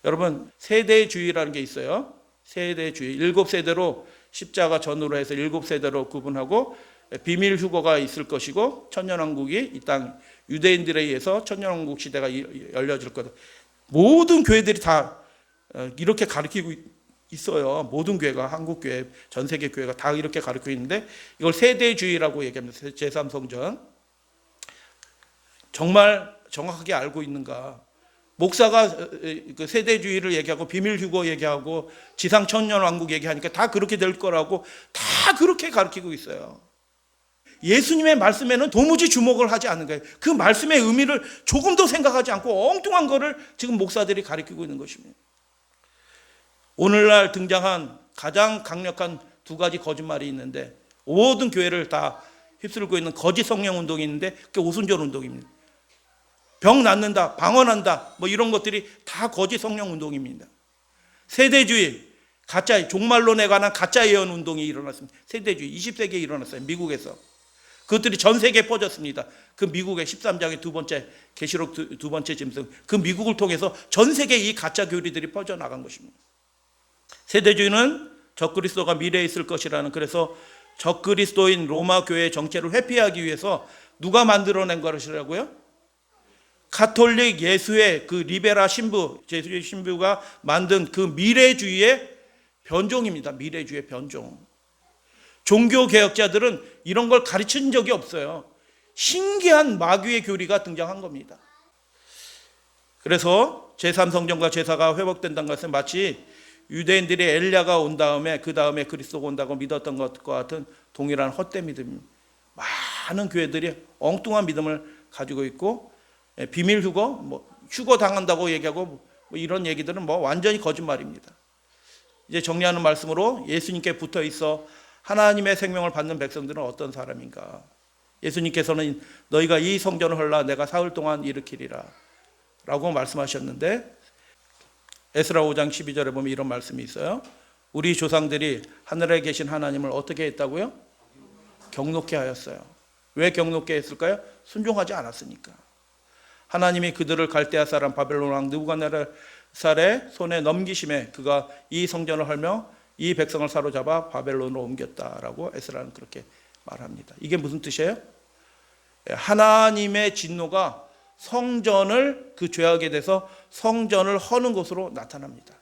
여러분 세대주의라는 게 있어요. 세대주의 7세대로 십자가 전후로 해서 7세대로 구분하고 비밀 휴거가 있을 것이고 천년왕국이 이 땅 유대인들에 의해서 천년왕국 시대가 열려질 거다. 모든 교회들이 다 이렇게 가르치고 있어요. 모든 교회가 한국교회 전 세계 교회가 다 이렇게 가르치고 있는데 이걸 세대주의라고 얘기합니다. 제3성전. 정말 정확하게 알고 있는가? 목사가 그 세대주의를 얘기하고 비밀휴거 얘기하고 지상천년왕국 얘기하니까 다 그렇게 될 거라고 다 그렇게 가르치고 있어요. 예수님의 말씀에는 도무지 주목을 하지 않는 거예요. 그 말씀의 의미를 조금도 생각하지 않고 엉뚱한 거를 지금 목사들이 가르치고 있는 것입니다. 오늘날 등장한 가장 강력한 두 가지 거짓말이 있는데 모든 교회를 다 휩쓸고 있는 거짓 성령 운동이 있는데 그게 오순절 운동입니다. 병 낫는다, 방언한다, 뭐 이런 것들이 다 거짓 성령 운동입니다. 세대주의, 가짜, 종말론에 관한 가짜 예언 운동이 일어났습니다. 세대주의, 20세기에 일어났어요. 미국에서. 그것들이 전 세계에 퍼졌습니다. 그 미국의 13장의 두 번째, 계시록 두 번째 짐승, 그 미국을 통해서 전 세계에 이 가짜 교리들이 퍼져나간 것입니다. 세대주의는 적그리스도가 미래에 있을 것이라는, 그래서 적그리스도인 로마 교회의 정체를 회피하기 위해서 누가 만들어낸 것이라고요? 가톨릭 예수의 그 리베라 신부, 제수의 신부가 만든 그 미래주의의 변종입니다. 미래주의의 변종. 종교 개혁자들은 이런 걸 가르친 적이 없어요. 신기한 마귀의 교리가 등장한 겁니다. 그래서 제3성전과 제사가 회복된다는 것은 마치 유대인들이 엘리야가 온 다음에 그 다음에 그리스도가 온다고 믿었던 것과 같은 동일한 헛된 믿음입니다. 많은 교회들이 엉뚱한 믿음을 가지고 있고 비밀 휴거, 뭐 휴거 당한다고 얘기하고 뭐 이런 얘기들은 뭐 완전히 거짓말입니다. 이제 정리하는 말씀으로 예수님께 붙어 있어 하나님의 생명을 받는 백성들은 어떤 사람인가? 예수님께서는 너희가 이 성전을 헐라 내가 사흘 동안 일으키리라 라고 말씀하셨는데 에스라 5장 12절에 보면 이런 말씀이 있어요. 우리 조상들이 하늘에 계신 하나님을 어떻게 했다고요? 경노케 하였어요. 왜 경노케 했을까요? 순종하지 않았으니까. 하나님이 그들을 갈대아 사람 바벨론 왕 느부갓네살의 손에 넘기심에 그가 이 성전을 헐며 이 백성을 사로잡아 바벨론으로 옮겼다라고 에스라는 그렇게 말합니다. 이게 무슨 뜻이에요? 하나님의 진노가 성전을 그 죄악에 대해서 성전을 허는 것으로 나타납니다.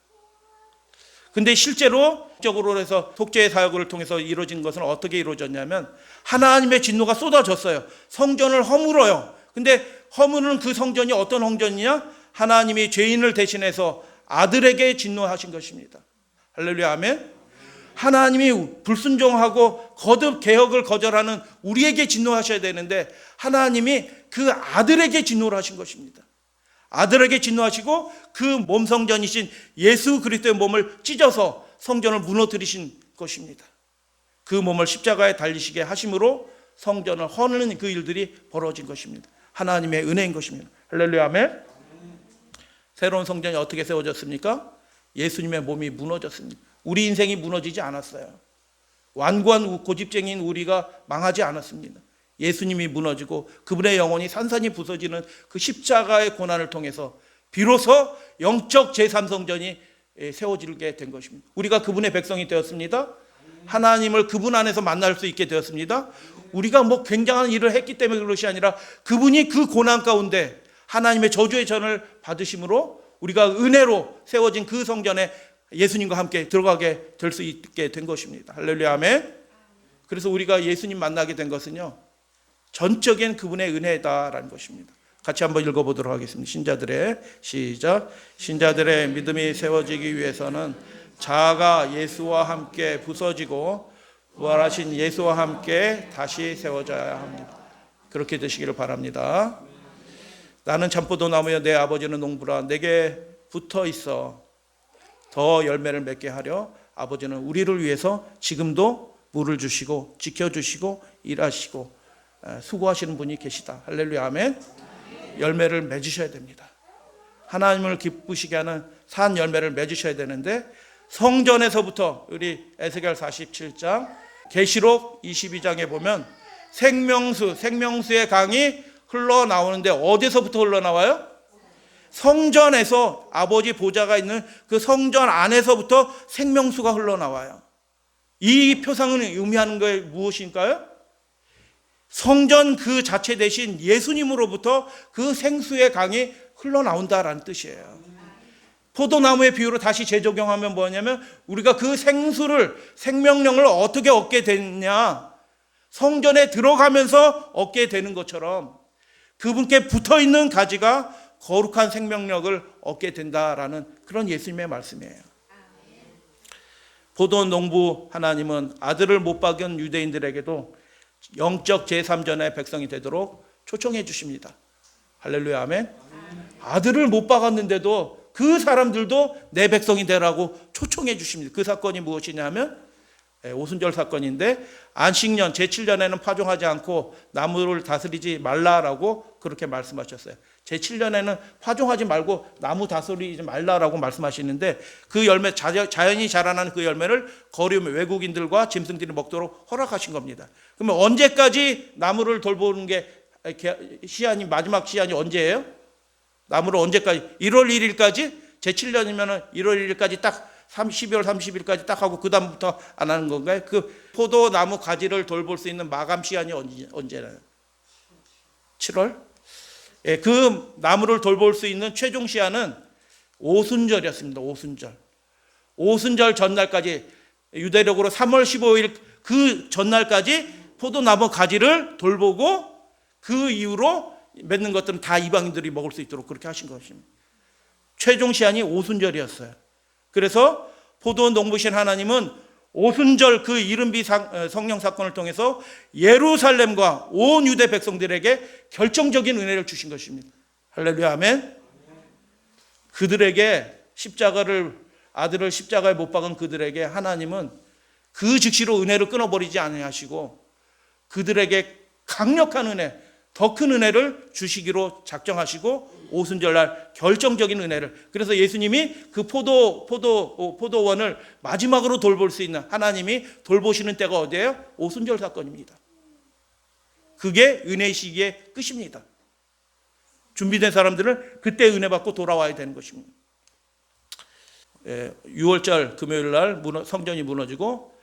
근데 실제로 적으로 해서 속죄의 사역을 통해서 이루어진 것은 어떻게 이루어졌냐면 하나님의 진노가 쏟아졌어요. 성전을 허물어요. 근데 허무는 그 성전이 어떤 성전이냐? 하나님이 죄인을 대신해서 아들에게 진노하신 것입니다. 할렐루야, 아멘. 하나님이 불순종하고 거듭 개혁을 거절하는 우리에게 진노하셔야 되는데 하나님이 그 아들에게 진노를 하신 것입니다. 아들에게 진노하시고 그 몸 성전이신 예수 그리스도의 몸을 찢어서 성전을 무너뜨리신 것입니다. 그 몸을 십자가에 달리시게 하심으로 성전을 허는 그 일들이 벌어진 것입니다. 하나님의 은혜인 것입니다. 할렐루야 아멘. 새로운 성전이 어떻게 세워졌습니까? 예수님의 몸이 무너졌습니다. 우리 인생이 무너지지 않았어요. 완고한 고집쟁이인 우리가 망하지 않았습니다. 예수님이 무너지고 그분의 영혼이 산산이 부서지는 그 십자가의 고난을 통해서 비로소 영적 제3성전이 세워지게 된 것입니다. 우리가 그분의 백성이 되었습니다. 하나님을 그분 안에서 만날 수 있게 되었습니다. 우리가 뭐 굉장한 일을 했기 때문에 그것이 아니라 그분이 그 고난 가운데 하나님의 저주의 전을 받으심으로 우리가 은혜로 세워진 그 성전에 예수님과 함께 들어가게 될 수 있게 된 것입니다. 할렐루야 아멘. 그래서 우리가 예수님 만나게 된 것은요, 전적인 그분의 은혜다라는 것입니다. 같이 한번 읽어보도록 하겠습니다. 신자들의 시작. 신자들의 믿음이 세워지기 위해서는 자아가 예수와 함께 부서지고 부활하신 예수와 함께 다시 세워져야 합니다. 그렇게 되시기를 바랍니다. 나는 참포도 나무여 내 아버지는 농부라. 내게 붙어 있어 더 열매를 맺게 하려 아버지는 우리를 위해서 지금도 물을 주시고 지켜주시고 일하시고 수고하시는 분이 계시다. 할렐루야 아멘. 열매를 맺으셔야 됩니다. 하나님을 기쁘시게 하는 산 열매를 맺으셔야 되는데 성전에서부터 우리 에스겔 47장 계시록 22장에 보면 생명수의 강이 흘러나오는데 어디서부터 흘러나와요? 성전에서 아버지 보좌가 있는 그 성전 안에서부터 생명수가 흘러나와요. 이 표상은 의미하는 게 무엇일까요? 성전 그 자체 대신 예수님으로부터 그 생수의 강이 흘러나온다라는 뜻이에요. 포도나무의 비유로 다시 재적용하면 뭐냐면 우리가 그 생명력을 어떻게 얻게 됐냐, 성전에 들어가면서 얻게 되는 것처럼 그분께 붙어있는 가지가 거룩한 생명력을 얻게 된다라는 그런 예수님의 말씀이에요. 포도원 농부 하나님은 아들을 못 박은 유대인들에게도 영적 제3전의 백성이 되도록 초청해 주십니다. 할렐루야 아멘. 아들을 못 박았는데도 그 사람들도 내 백성이 되라고 초청해 주십니다. 그 사건이 무엇이냐면 오순절 사건인데 안식년 제7년에는 파종하지 않고 나무를 다스리지 말라라고 그렇게 말씀하셨어요. 제7년에는 파종하지 말고 나무 다스리지 말라라고 말씀하시는데 그 열매, 자연이 자라나는 그 열매를 거류면 외국인들과 짐승들이 먹도록 허락하신 겁니다. 그러면 언제까지 나무를 돌보는 게 시한이, 마지막 시한이 언제예요? 나무를 언제까지? 1월 1일까지? 제7년이면 1월 1일까지 딱 12월 30일까지 딱 하고 그 다음부터 안 하는 건가요? 그 포도나무 가지를 돌볼 수 있는 마감 시한이 언제나요? 7월? 예, 그 나무를 돌볼 수 있는 최종 시한은 오순절이었습니다. 오순절 전날까지, 유대력으로 3월 15일 그 전날까지 포도나무 가지를 돌보고 그 이후로 맺는 것들은 다 이방인들이 먹을 수 있도록 그렇게 하신 것입니다. 최종 시한이 오순절이었어요. 그래서 포도원 농부신 하나님은 오순절 그 이른비 성령 사건을 통해서 예루살렘과 온 유대 백성들에게 결정적인 은혜를 주신 것입니다. 할렐루야 아멘. 그들에게 아들을 십자가에 못 박은 그들에게 하나님은 그 즉시로 은혜를 끊어버리지 아니하시고 그들에게 강력한 은혜, 더 큰 은혜를 주시기로 작정하시고 오순절날 결정적인 은혜를, 그래서 예수님이 그 포도원을 마지막으로 돌볼 수 있는, 하나님이 돌보시는 때가 어디예요? 오순절 사건입니다. 그게 은혜 시기의 끝입니다. 준비된 사람들은 그때 은혜 받고 돌아와야 되는 것입니다. 6월절 금요일날 성전이 무너지고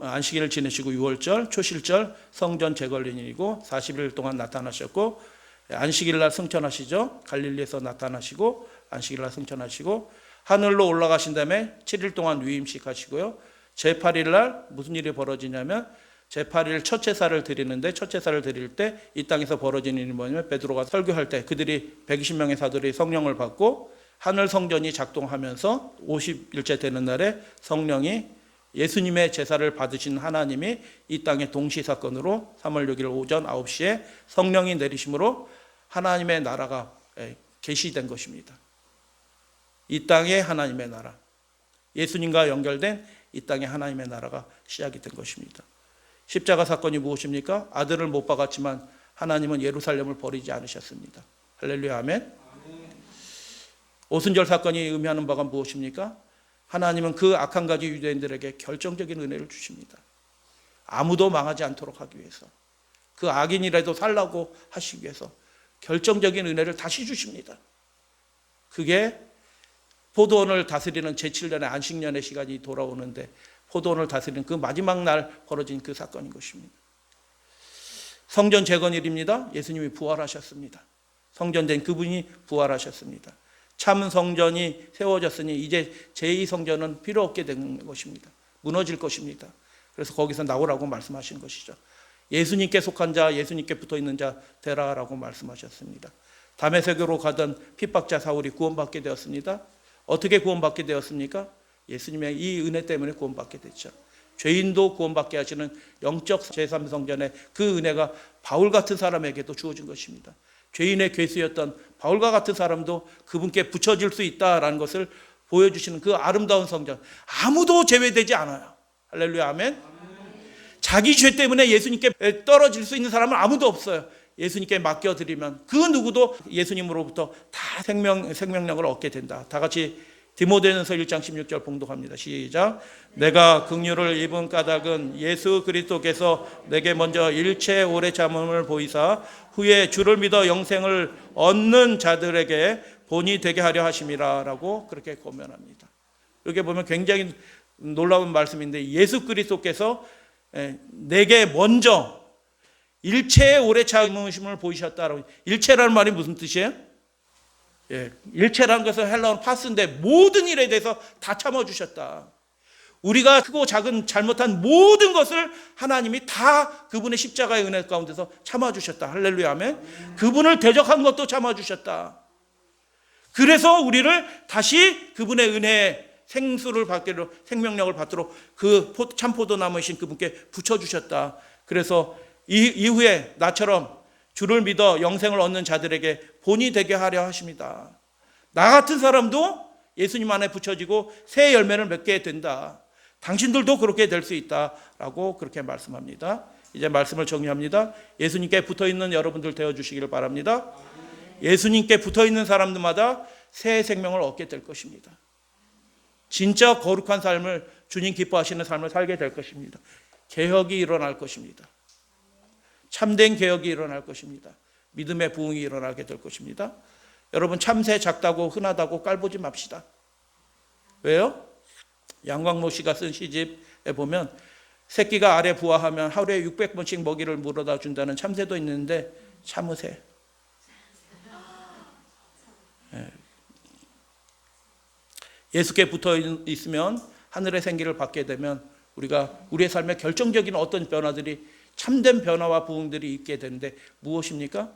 안식일을 지내시고 6월절 초실절 성전 재건일이고 40일 동안 나타나셨고, 안식일날 승천하시죠. 갈릴리에서 나타나시고 안식일날 승천하시고 하늘로 올라가신 다음에 7일 동안 위임식 하시고요. 제8일날 무슨 일이 벌어지냐면 제8일 첫 제사를 드리는데, 첫 제사를 드릴 때 이 땅에서 벌어지는 일이 뭐냐면 베드로가 설교할 때 그들이 120명의 사도들이 성령을 받고 하늘 성전이 작동하면서 50일째 되는 날에 성령이 예수님의 제사를 받으신 하나님이 이 땅의 동시사건으로 3월 6일 오전 9시에 성령이 내리심으로 하나님의 나라가 계시된 것입니다. 이 땅의 하나님의 나라, 예수님과 연결된 이 땅의 하나님의 나라가 시작이 된 것입니다. 십자가 사건이 무엇입니까? 아들을 못 박았지만 하나님은 예루살렘을 버리지 않으셨습니다. 할렐루야, 아멘. 오순절 사건이 의미하는 바가 무엇입니까? 하나님은 그 악한 가지 유대인들에게 결정적인 은혜를 주십니다. 아무도 망하지 않도록 하기 위해서, 그 악인이라도 살라고 하시기 위해서 결정적인 은혜를 다시 주십니다. 그게 포도원을 다스리는 제7년의 안식년의 시간이 돌아오는데 포도원을 다스리는 그 마지막 날 벌어진 그 사건인 것입니다. 성전 재건일입니다. 예수님이 부활하셨습니다. 성전된 그분이 부활하셨습니다. 참 성전이 세워졌으니 이제 제2성전은 필요 없게 된 것입니다. 무너질 것입니다. 그래서 거기서 나오라고 말씀하신 것이죠. 예수님께 속한 자, 예수님께 붙어있는 자 되라라고 말씀하셨습니다. 다메섹으로 가던 핍박자 사울이 구원받게 되었습니다. 어떻게 구원받게 되었습니까? 예수님의 이 은혜 때문에 구원받게 됐죠. 죄인도 구원받게 하시는 영적 제3성전의 그 은혜가 바울 같은 사람에게도 주어진 것입니다. 죄인의 괴수였던 바울과 같은 사람도 그분께 붙여질 수 있다라는 것을 보여주시는 그 아름다운 성전, 아무도 제외되지 않아요. 할렐루야, 아멘. 자기 죄 때문에 예수님께 떨어질 수 있는 사람은 아무도 없어요. 예수님께 맡겨드리면 그 누구도 예수님으로부터 다 생명력을 얻게 된다. 다 같이 디모데전서 1장 16절 봉독합니다. 시작. 내가 긍휼을 입은 까닭은 예수 그리스도께서 내게 먼저 일체 오래 참음을 보이사 후에 주를 믿어 영생을 얻는 자들에게 본이 되게 하려 하심이라 라고 그렇게 고면합니다. 이렇게 보면 굉장히 놀라운 말씀인데, 예수 그리스도께서 내게 먼저 일체의 오래 참으심을 보이셨다라고. 일체라는 말이 무슨 뜻이에요? 일체라는 것은 헬라어는 파스인데 모든 일에 대해서 다 참아주셨다. 우리가 크고 작은 잘못한 모든 것을 하나님이 다 그분의 십자가의 은혜 가운데서 참아주셨다. 할렐루야, 아멘. 그분을 대적한 것도 참아주셨다. 그래서 우리를 다시 그분의 은혜에 생수를 받기로, 생명력을 받도록 그 참포도나무이신 그분께 붙여주셨다. 그래서 이후에 나처럼 주를 믿어 영생을 얻는 자들에게 본이 되게 하려 하십니다. 나 같은 사람도 예수님 안에 붙여지고 새 열매를 맺게 된다. 당신들도 그렇게 될 수 있다라고 그렇게 말씀합니다. 이제 말씀을 정리합니다. 예수님께 붙어있는 여러분들 되어주시기를 바랍니다. 예수님께 붙어있는 사람들마다 새 생명을 얻게 될 것입니다. 진짜 거룩한 삶을, 주님 기뻐하시는 삶을 살게 될 것입니다. 개혁이 일어날 것입니다. 참된 개혁이 일어날 것입니다. 믿음의 부흥이 일어나게 될 것입니다. 여러분, 참새 작다고 흔하다고 깔보지 맙시다. 왜요? 양광모 씨가 쓴 시집에 보면 새끼가 알에 부화하면 하루에 600번씩 먹이를 물어다 준다는 참새도 있는데 참으세. 예수께 붙어 있으면 하늘의 생기를 받게 되면 우리가 우리의 삶에 결정적인 어떤 변화들이, 참된 변화와 부흥들이 있게 되는데 무엇입니까?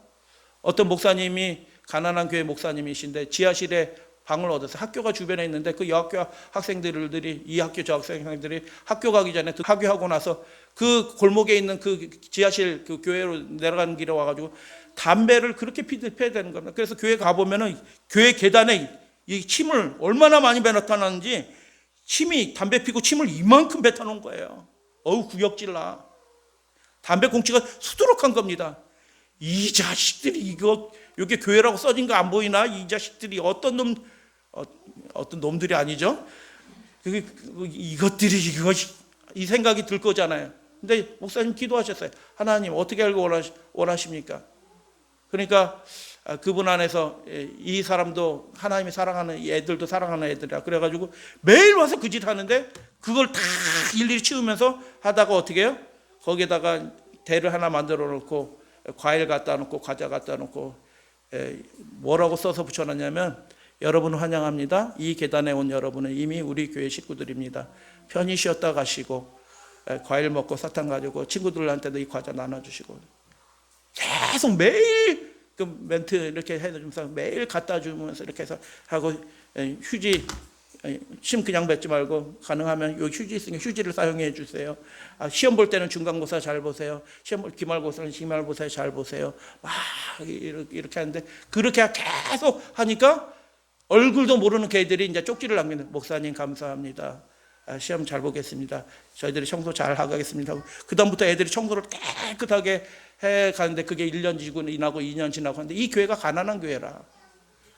어떤 목사님이, 가난한 교회 목사님이신데 지하실에 방을 얻어서, 학교가 주변에 있는데 그 여학교 학생들이, 이 학교 저 학생들이 학교 가기 전에 학교하고 나서 그 골목에 있는 그 지하실 그 교회로 내려가는 길에 와가지고 담배를 그렇게 피워야 되는 겁니다. 그래서 교회 가보면은 교회 계단에 이 침을 얼마나 많이 뱉어놨는지, 침이, 담배 피고 침을 이만큼 뱉어놓은 거예요. 어우, 구역질나. 담배 공치가 수두룩한 겁니다. 이 자식들이 이거, 여기 교회라고 써진 거 안 보이나? 이 자식들이 어떤 놈들이 아니죠? 이것들이 이 생각이 들 거잖아요. 근데 목사님 기도하셨어요. 하나님 어떻게 알고 원하십니까? 그러니까 그분 안에서 이 사람도 하나님이 사랑하는, 애들도 사랑하는 애들이라 그래가지고 매일 와서 그 짓 하는데 그걸 다 일일이 치우면서 하다가 어떻게 해요? 거기에다가 대를 하나 만들어 놓고 과일 갖다 놓고 과자 갖다 놓고 뭐라고 써서 붙여놨냐면, 여러분 환영합니다. 이 계단에 온 여러분은 이미 우리 교회 식구들입니다. 편히 쉬었다 가시고 과일 먹고 사탕 가지고 친구들한테도 이 과자 나눠주시고, 계속 매일 그 멘트 이렇게 해주면서 매일 갖다 주면서 이렇게 해서 하고, 휴지 침 그냥 뱉지 말고 가능하면 여기 휴지 있으니까 휴지를 사용해 주세요. 시험 볼 때는 중간고사 잘 보세요. 기말고사는 기말고사 잘 보세요. 막 이렇게 하는데 그렇게 계속 하니까 얼굴도 모르는 개들이 이제 쪽지를 남기는, 목사님 감사합니다. 시험 잘 보겠습니다. 저희들이 청소 잘 하겠습니다. 그 다음부터 애들이 청소를 깨끗하게 해 가는데 그게 1년 지나고 2년 지나고 하는데 이 교회가 가난한 교회라.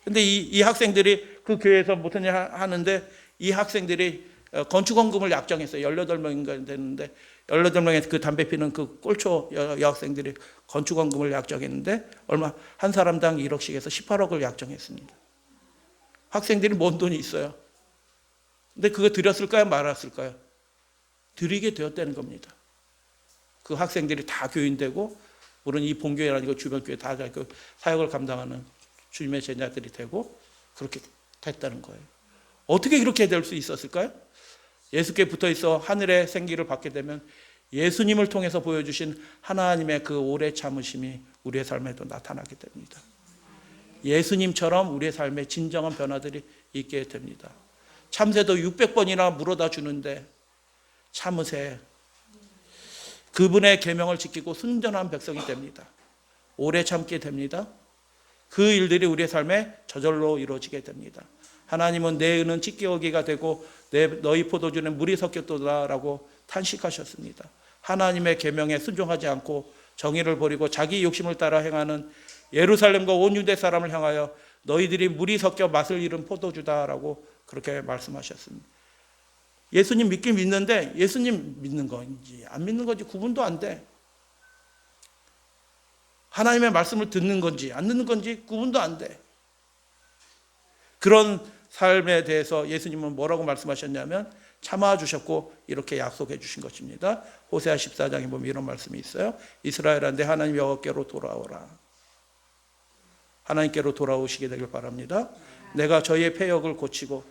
근데 이 학생들이 그 교회에서 무슨 일 하는데 이 학생들이 건축원금을 약정했어요. 18명인가 되는데 18명의 그 담배 피는 그 꼴초 여학생들이 건축원금을 약정했는데 얼마 한 사람당 1억씩 해서 18억을 약정했습니다. 학생들이 뭔 돈이 있어요. 근데 그거 드렸을까요? 말았을까요? 드리게 되었다는 겁니다. 그 학생들이 다 교인되고 물론 이 본교회는 아니고 주변 교회 다 그 사역을 감당하는 주님의 제자들이 되고 그렇게 됐다는 거예요. 어떻게 이렇게 될 수 있었을까요? 예수께 붙어 있어 하늘의 생기를 받게 되면 예수님을 통해서 보여주신 하나님의 그 오래 참으심이 우리의 삶에도 나타나게 됩니다. 예수님처럼 우리의 삶에 진정한 변화들이 있게 됩니다. 참새도 600번이나 물어다 주는데 참으세. 그분의 계명을 지키고 순전한 백성이 됩니다. 오래 참게 됩니다. 그 일들이 우리의 삶에 저절로 이루어지게 됩니다. 하나님은 내 은은 찢겨오기가 되고 너희 포도주는 물이 섞였도다라고 탄식하셨습니다. 하나님의 계명에 순종하지 않고 정의를 버리고 자기 욕심을 따라 행하는 예루살렘과 온 유대 사람을 향하여 너희들이 물이 섞여 맛을 잃은 포도주다라고 그렇게 말씀하셨습니다. 예수님 믿긴 믿는데 예수님 믿는 건지 안 믿는 건지 구분도 안 돼. 하나님의 말씀을 듣는 건지 안 듣는 건지 구분도 안 돼. 그런 삶에 대해서 예수님은 뭐라고 말씀하셨냐면 참아주셨고 이렇게 약속해 주신 것입니다. 호세아 14장에 보면 이런 말씀이 있어요. 이스라엘아 내 하나님 여호와께로 돌아오라. 하나님께로 돌아오시게 되길 바랍니다. 내가 저희의 패역을 고치고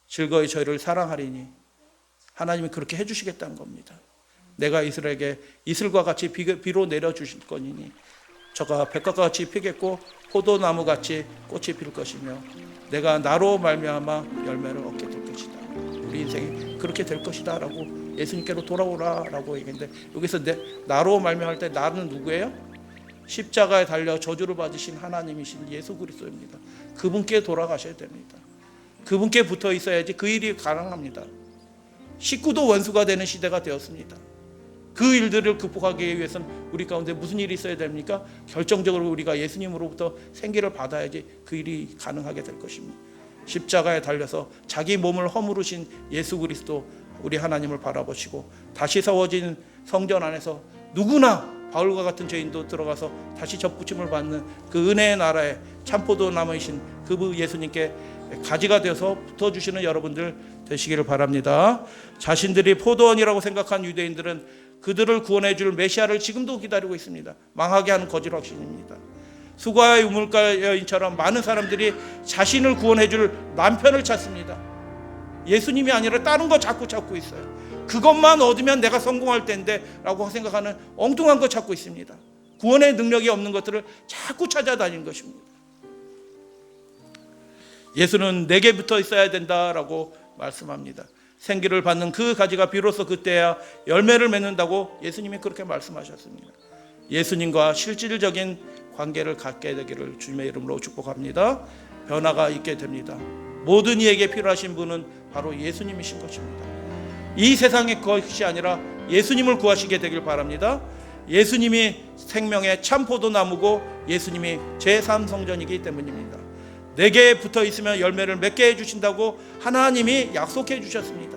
즐거이 저희를 사랑하리니 하나님이 그렇게 해주시겠다는 겁니다. 내가 이스라엘에게 이슬과 같이 비로 내려주실 거니니 저가 백합과 같이 피겠고 포도나무같이 꽃이 필 것이며 내가 나로 말미암아 열매를 얻게 될 것이다. 우리 인생이 그렇게 될 것이다 라고 예수님께로 돌아오라 라고 얘기했는데 여기서 나로 말미암을 때 나는 누구예요? 십자가에 달려 저주를 받으신 하나님이신 예수 그리스도입니다. 그분께 돌아가셔야 됩니다. 그분께 붙어 있어야지 그 일이 가능합니다. 식구도 원수가 되는 시대가 되었습니다. 그 일들을 극복하기 위해서는 우리 가운데 무슨 일이 있어야 됩니까? 결정적으로 우리가 예수님으로부터 생기를 받아야지 그 일이 가능하게 될 것입니다. 십자가에 달려서 자기 몸을 허물으신 예수 그리스도 우리 하나님을 바라보시고 다시 세워진 성전 안에서 누구나 바울과 같은 죄인도 들어가서 다시 접붙임을 받는 그 은혜의 나라에 참포도 나무이신 그 예수님께 가지가 되어서 붙어주시는 여러분들 되시기를 바랍니다. 자신들이 포도원이라고 생각한 유대인들은 그들을 구원해 줄 메시아를 지금도 기다리고 있습니다. 망하게 하는 거짓 확신입니다. 수가의 우물가 여인처럼 많은 사람들이 자신을 구원해 줄 남편을 찾습니다. 예수님이 아니라 다른 거 자꾸 찾고 있어요. 그것만 얻으면 내가 성공할 텐데 라고 생각하는 엉뚱한 거 찾고 있습니다. 구원의 능력이 없는 것들을 자꾸 찾아다니는 것입니다. 예수는 내게 붙어 있어야 된다라고 말씀합니다. 생기를 받는 그 가지가 비로소 그때야 열매를 맺는다고 예수님이 그렇게 말씀하셨습니다. 예수님과 실질적인 관계를 갖게 되기를 주님의 이름으로 축복합니다. 변화가 있게 됩니다. 모든 이에게 필요하신 분은 바로 예수님이신 것입니다. 이 세상의 것이 아니라 예수님을 구하시게 되길 바랍니다. 예수님이 생명의 참 포도나무고 예수님이 제3성전이기 때문입니다. 내게 붙어 있으면 열매를 맺게 해주신다고 하나님이 약속해 주셨습니다.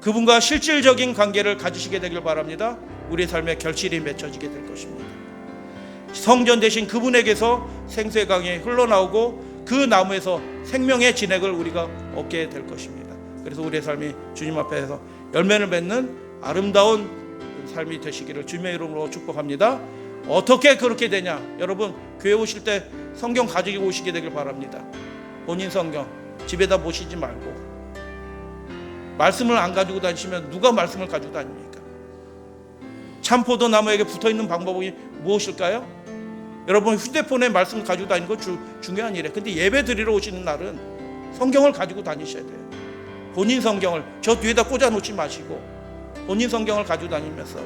그분과 실질적인 관계를 가지시게 되길 바랍니다. 우리 삶의 결실이 맺혀지게 될 것입니다. 성전 대신 그분에게서 생수의 강이 흘러나오고 그 나무에서 생명의 진액을 우리가 얻게 될 것입니다. 그래서 우리의 삶이 주님 앞에서 열매를 맺는 아름다운 삶이 되시기를 주님의 이름으로 축복합니다. 어떻게 그렇게 되냐? 여러분 교회 오실 때 성경 가지고 오시게 되길 바랍니다. 본인 성경 집에다 모시지 말고 말씀을 안 가지고 다니시면 누가 말씀을 가지고 다닙니까? 참포도 나무에게 붙어있는 방법이 무엇일까요? 여러분 휴대폰에 말씀을 가지고 다니는 거 중요한 일이에요. 근데 예배 드리러 오시는 날은 성경을 가지고 다니셔야 돼요. 본인 성경을 저 뒤에다 꽂아 놓지 마시고 본인 성경을 가지고 다니면서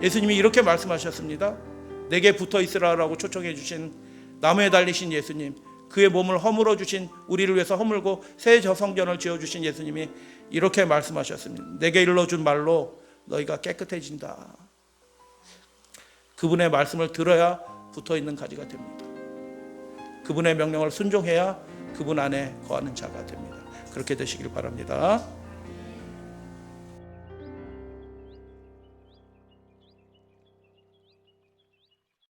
예수님이 이렇게 말씀하셨습니다. 내게 붙어 있으라라고 초청해 주신 나무에 달리신 예수님, 그의 몸을 허물어 주신 우리를 위해서 허물고 새 저성전을 지어 주신 예수님이 이렇게 말씀하셨습니다. 내게 일러준 말로 너희가 깨끗해진다. 그분의 말씀을 들어야 붙어 있는 가지가 됩니다. 그분의 명령을 순종해야 그분 안에 거하는 자가 됩니다. 그렇게 되시길 바랍니다.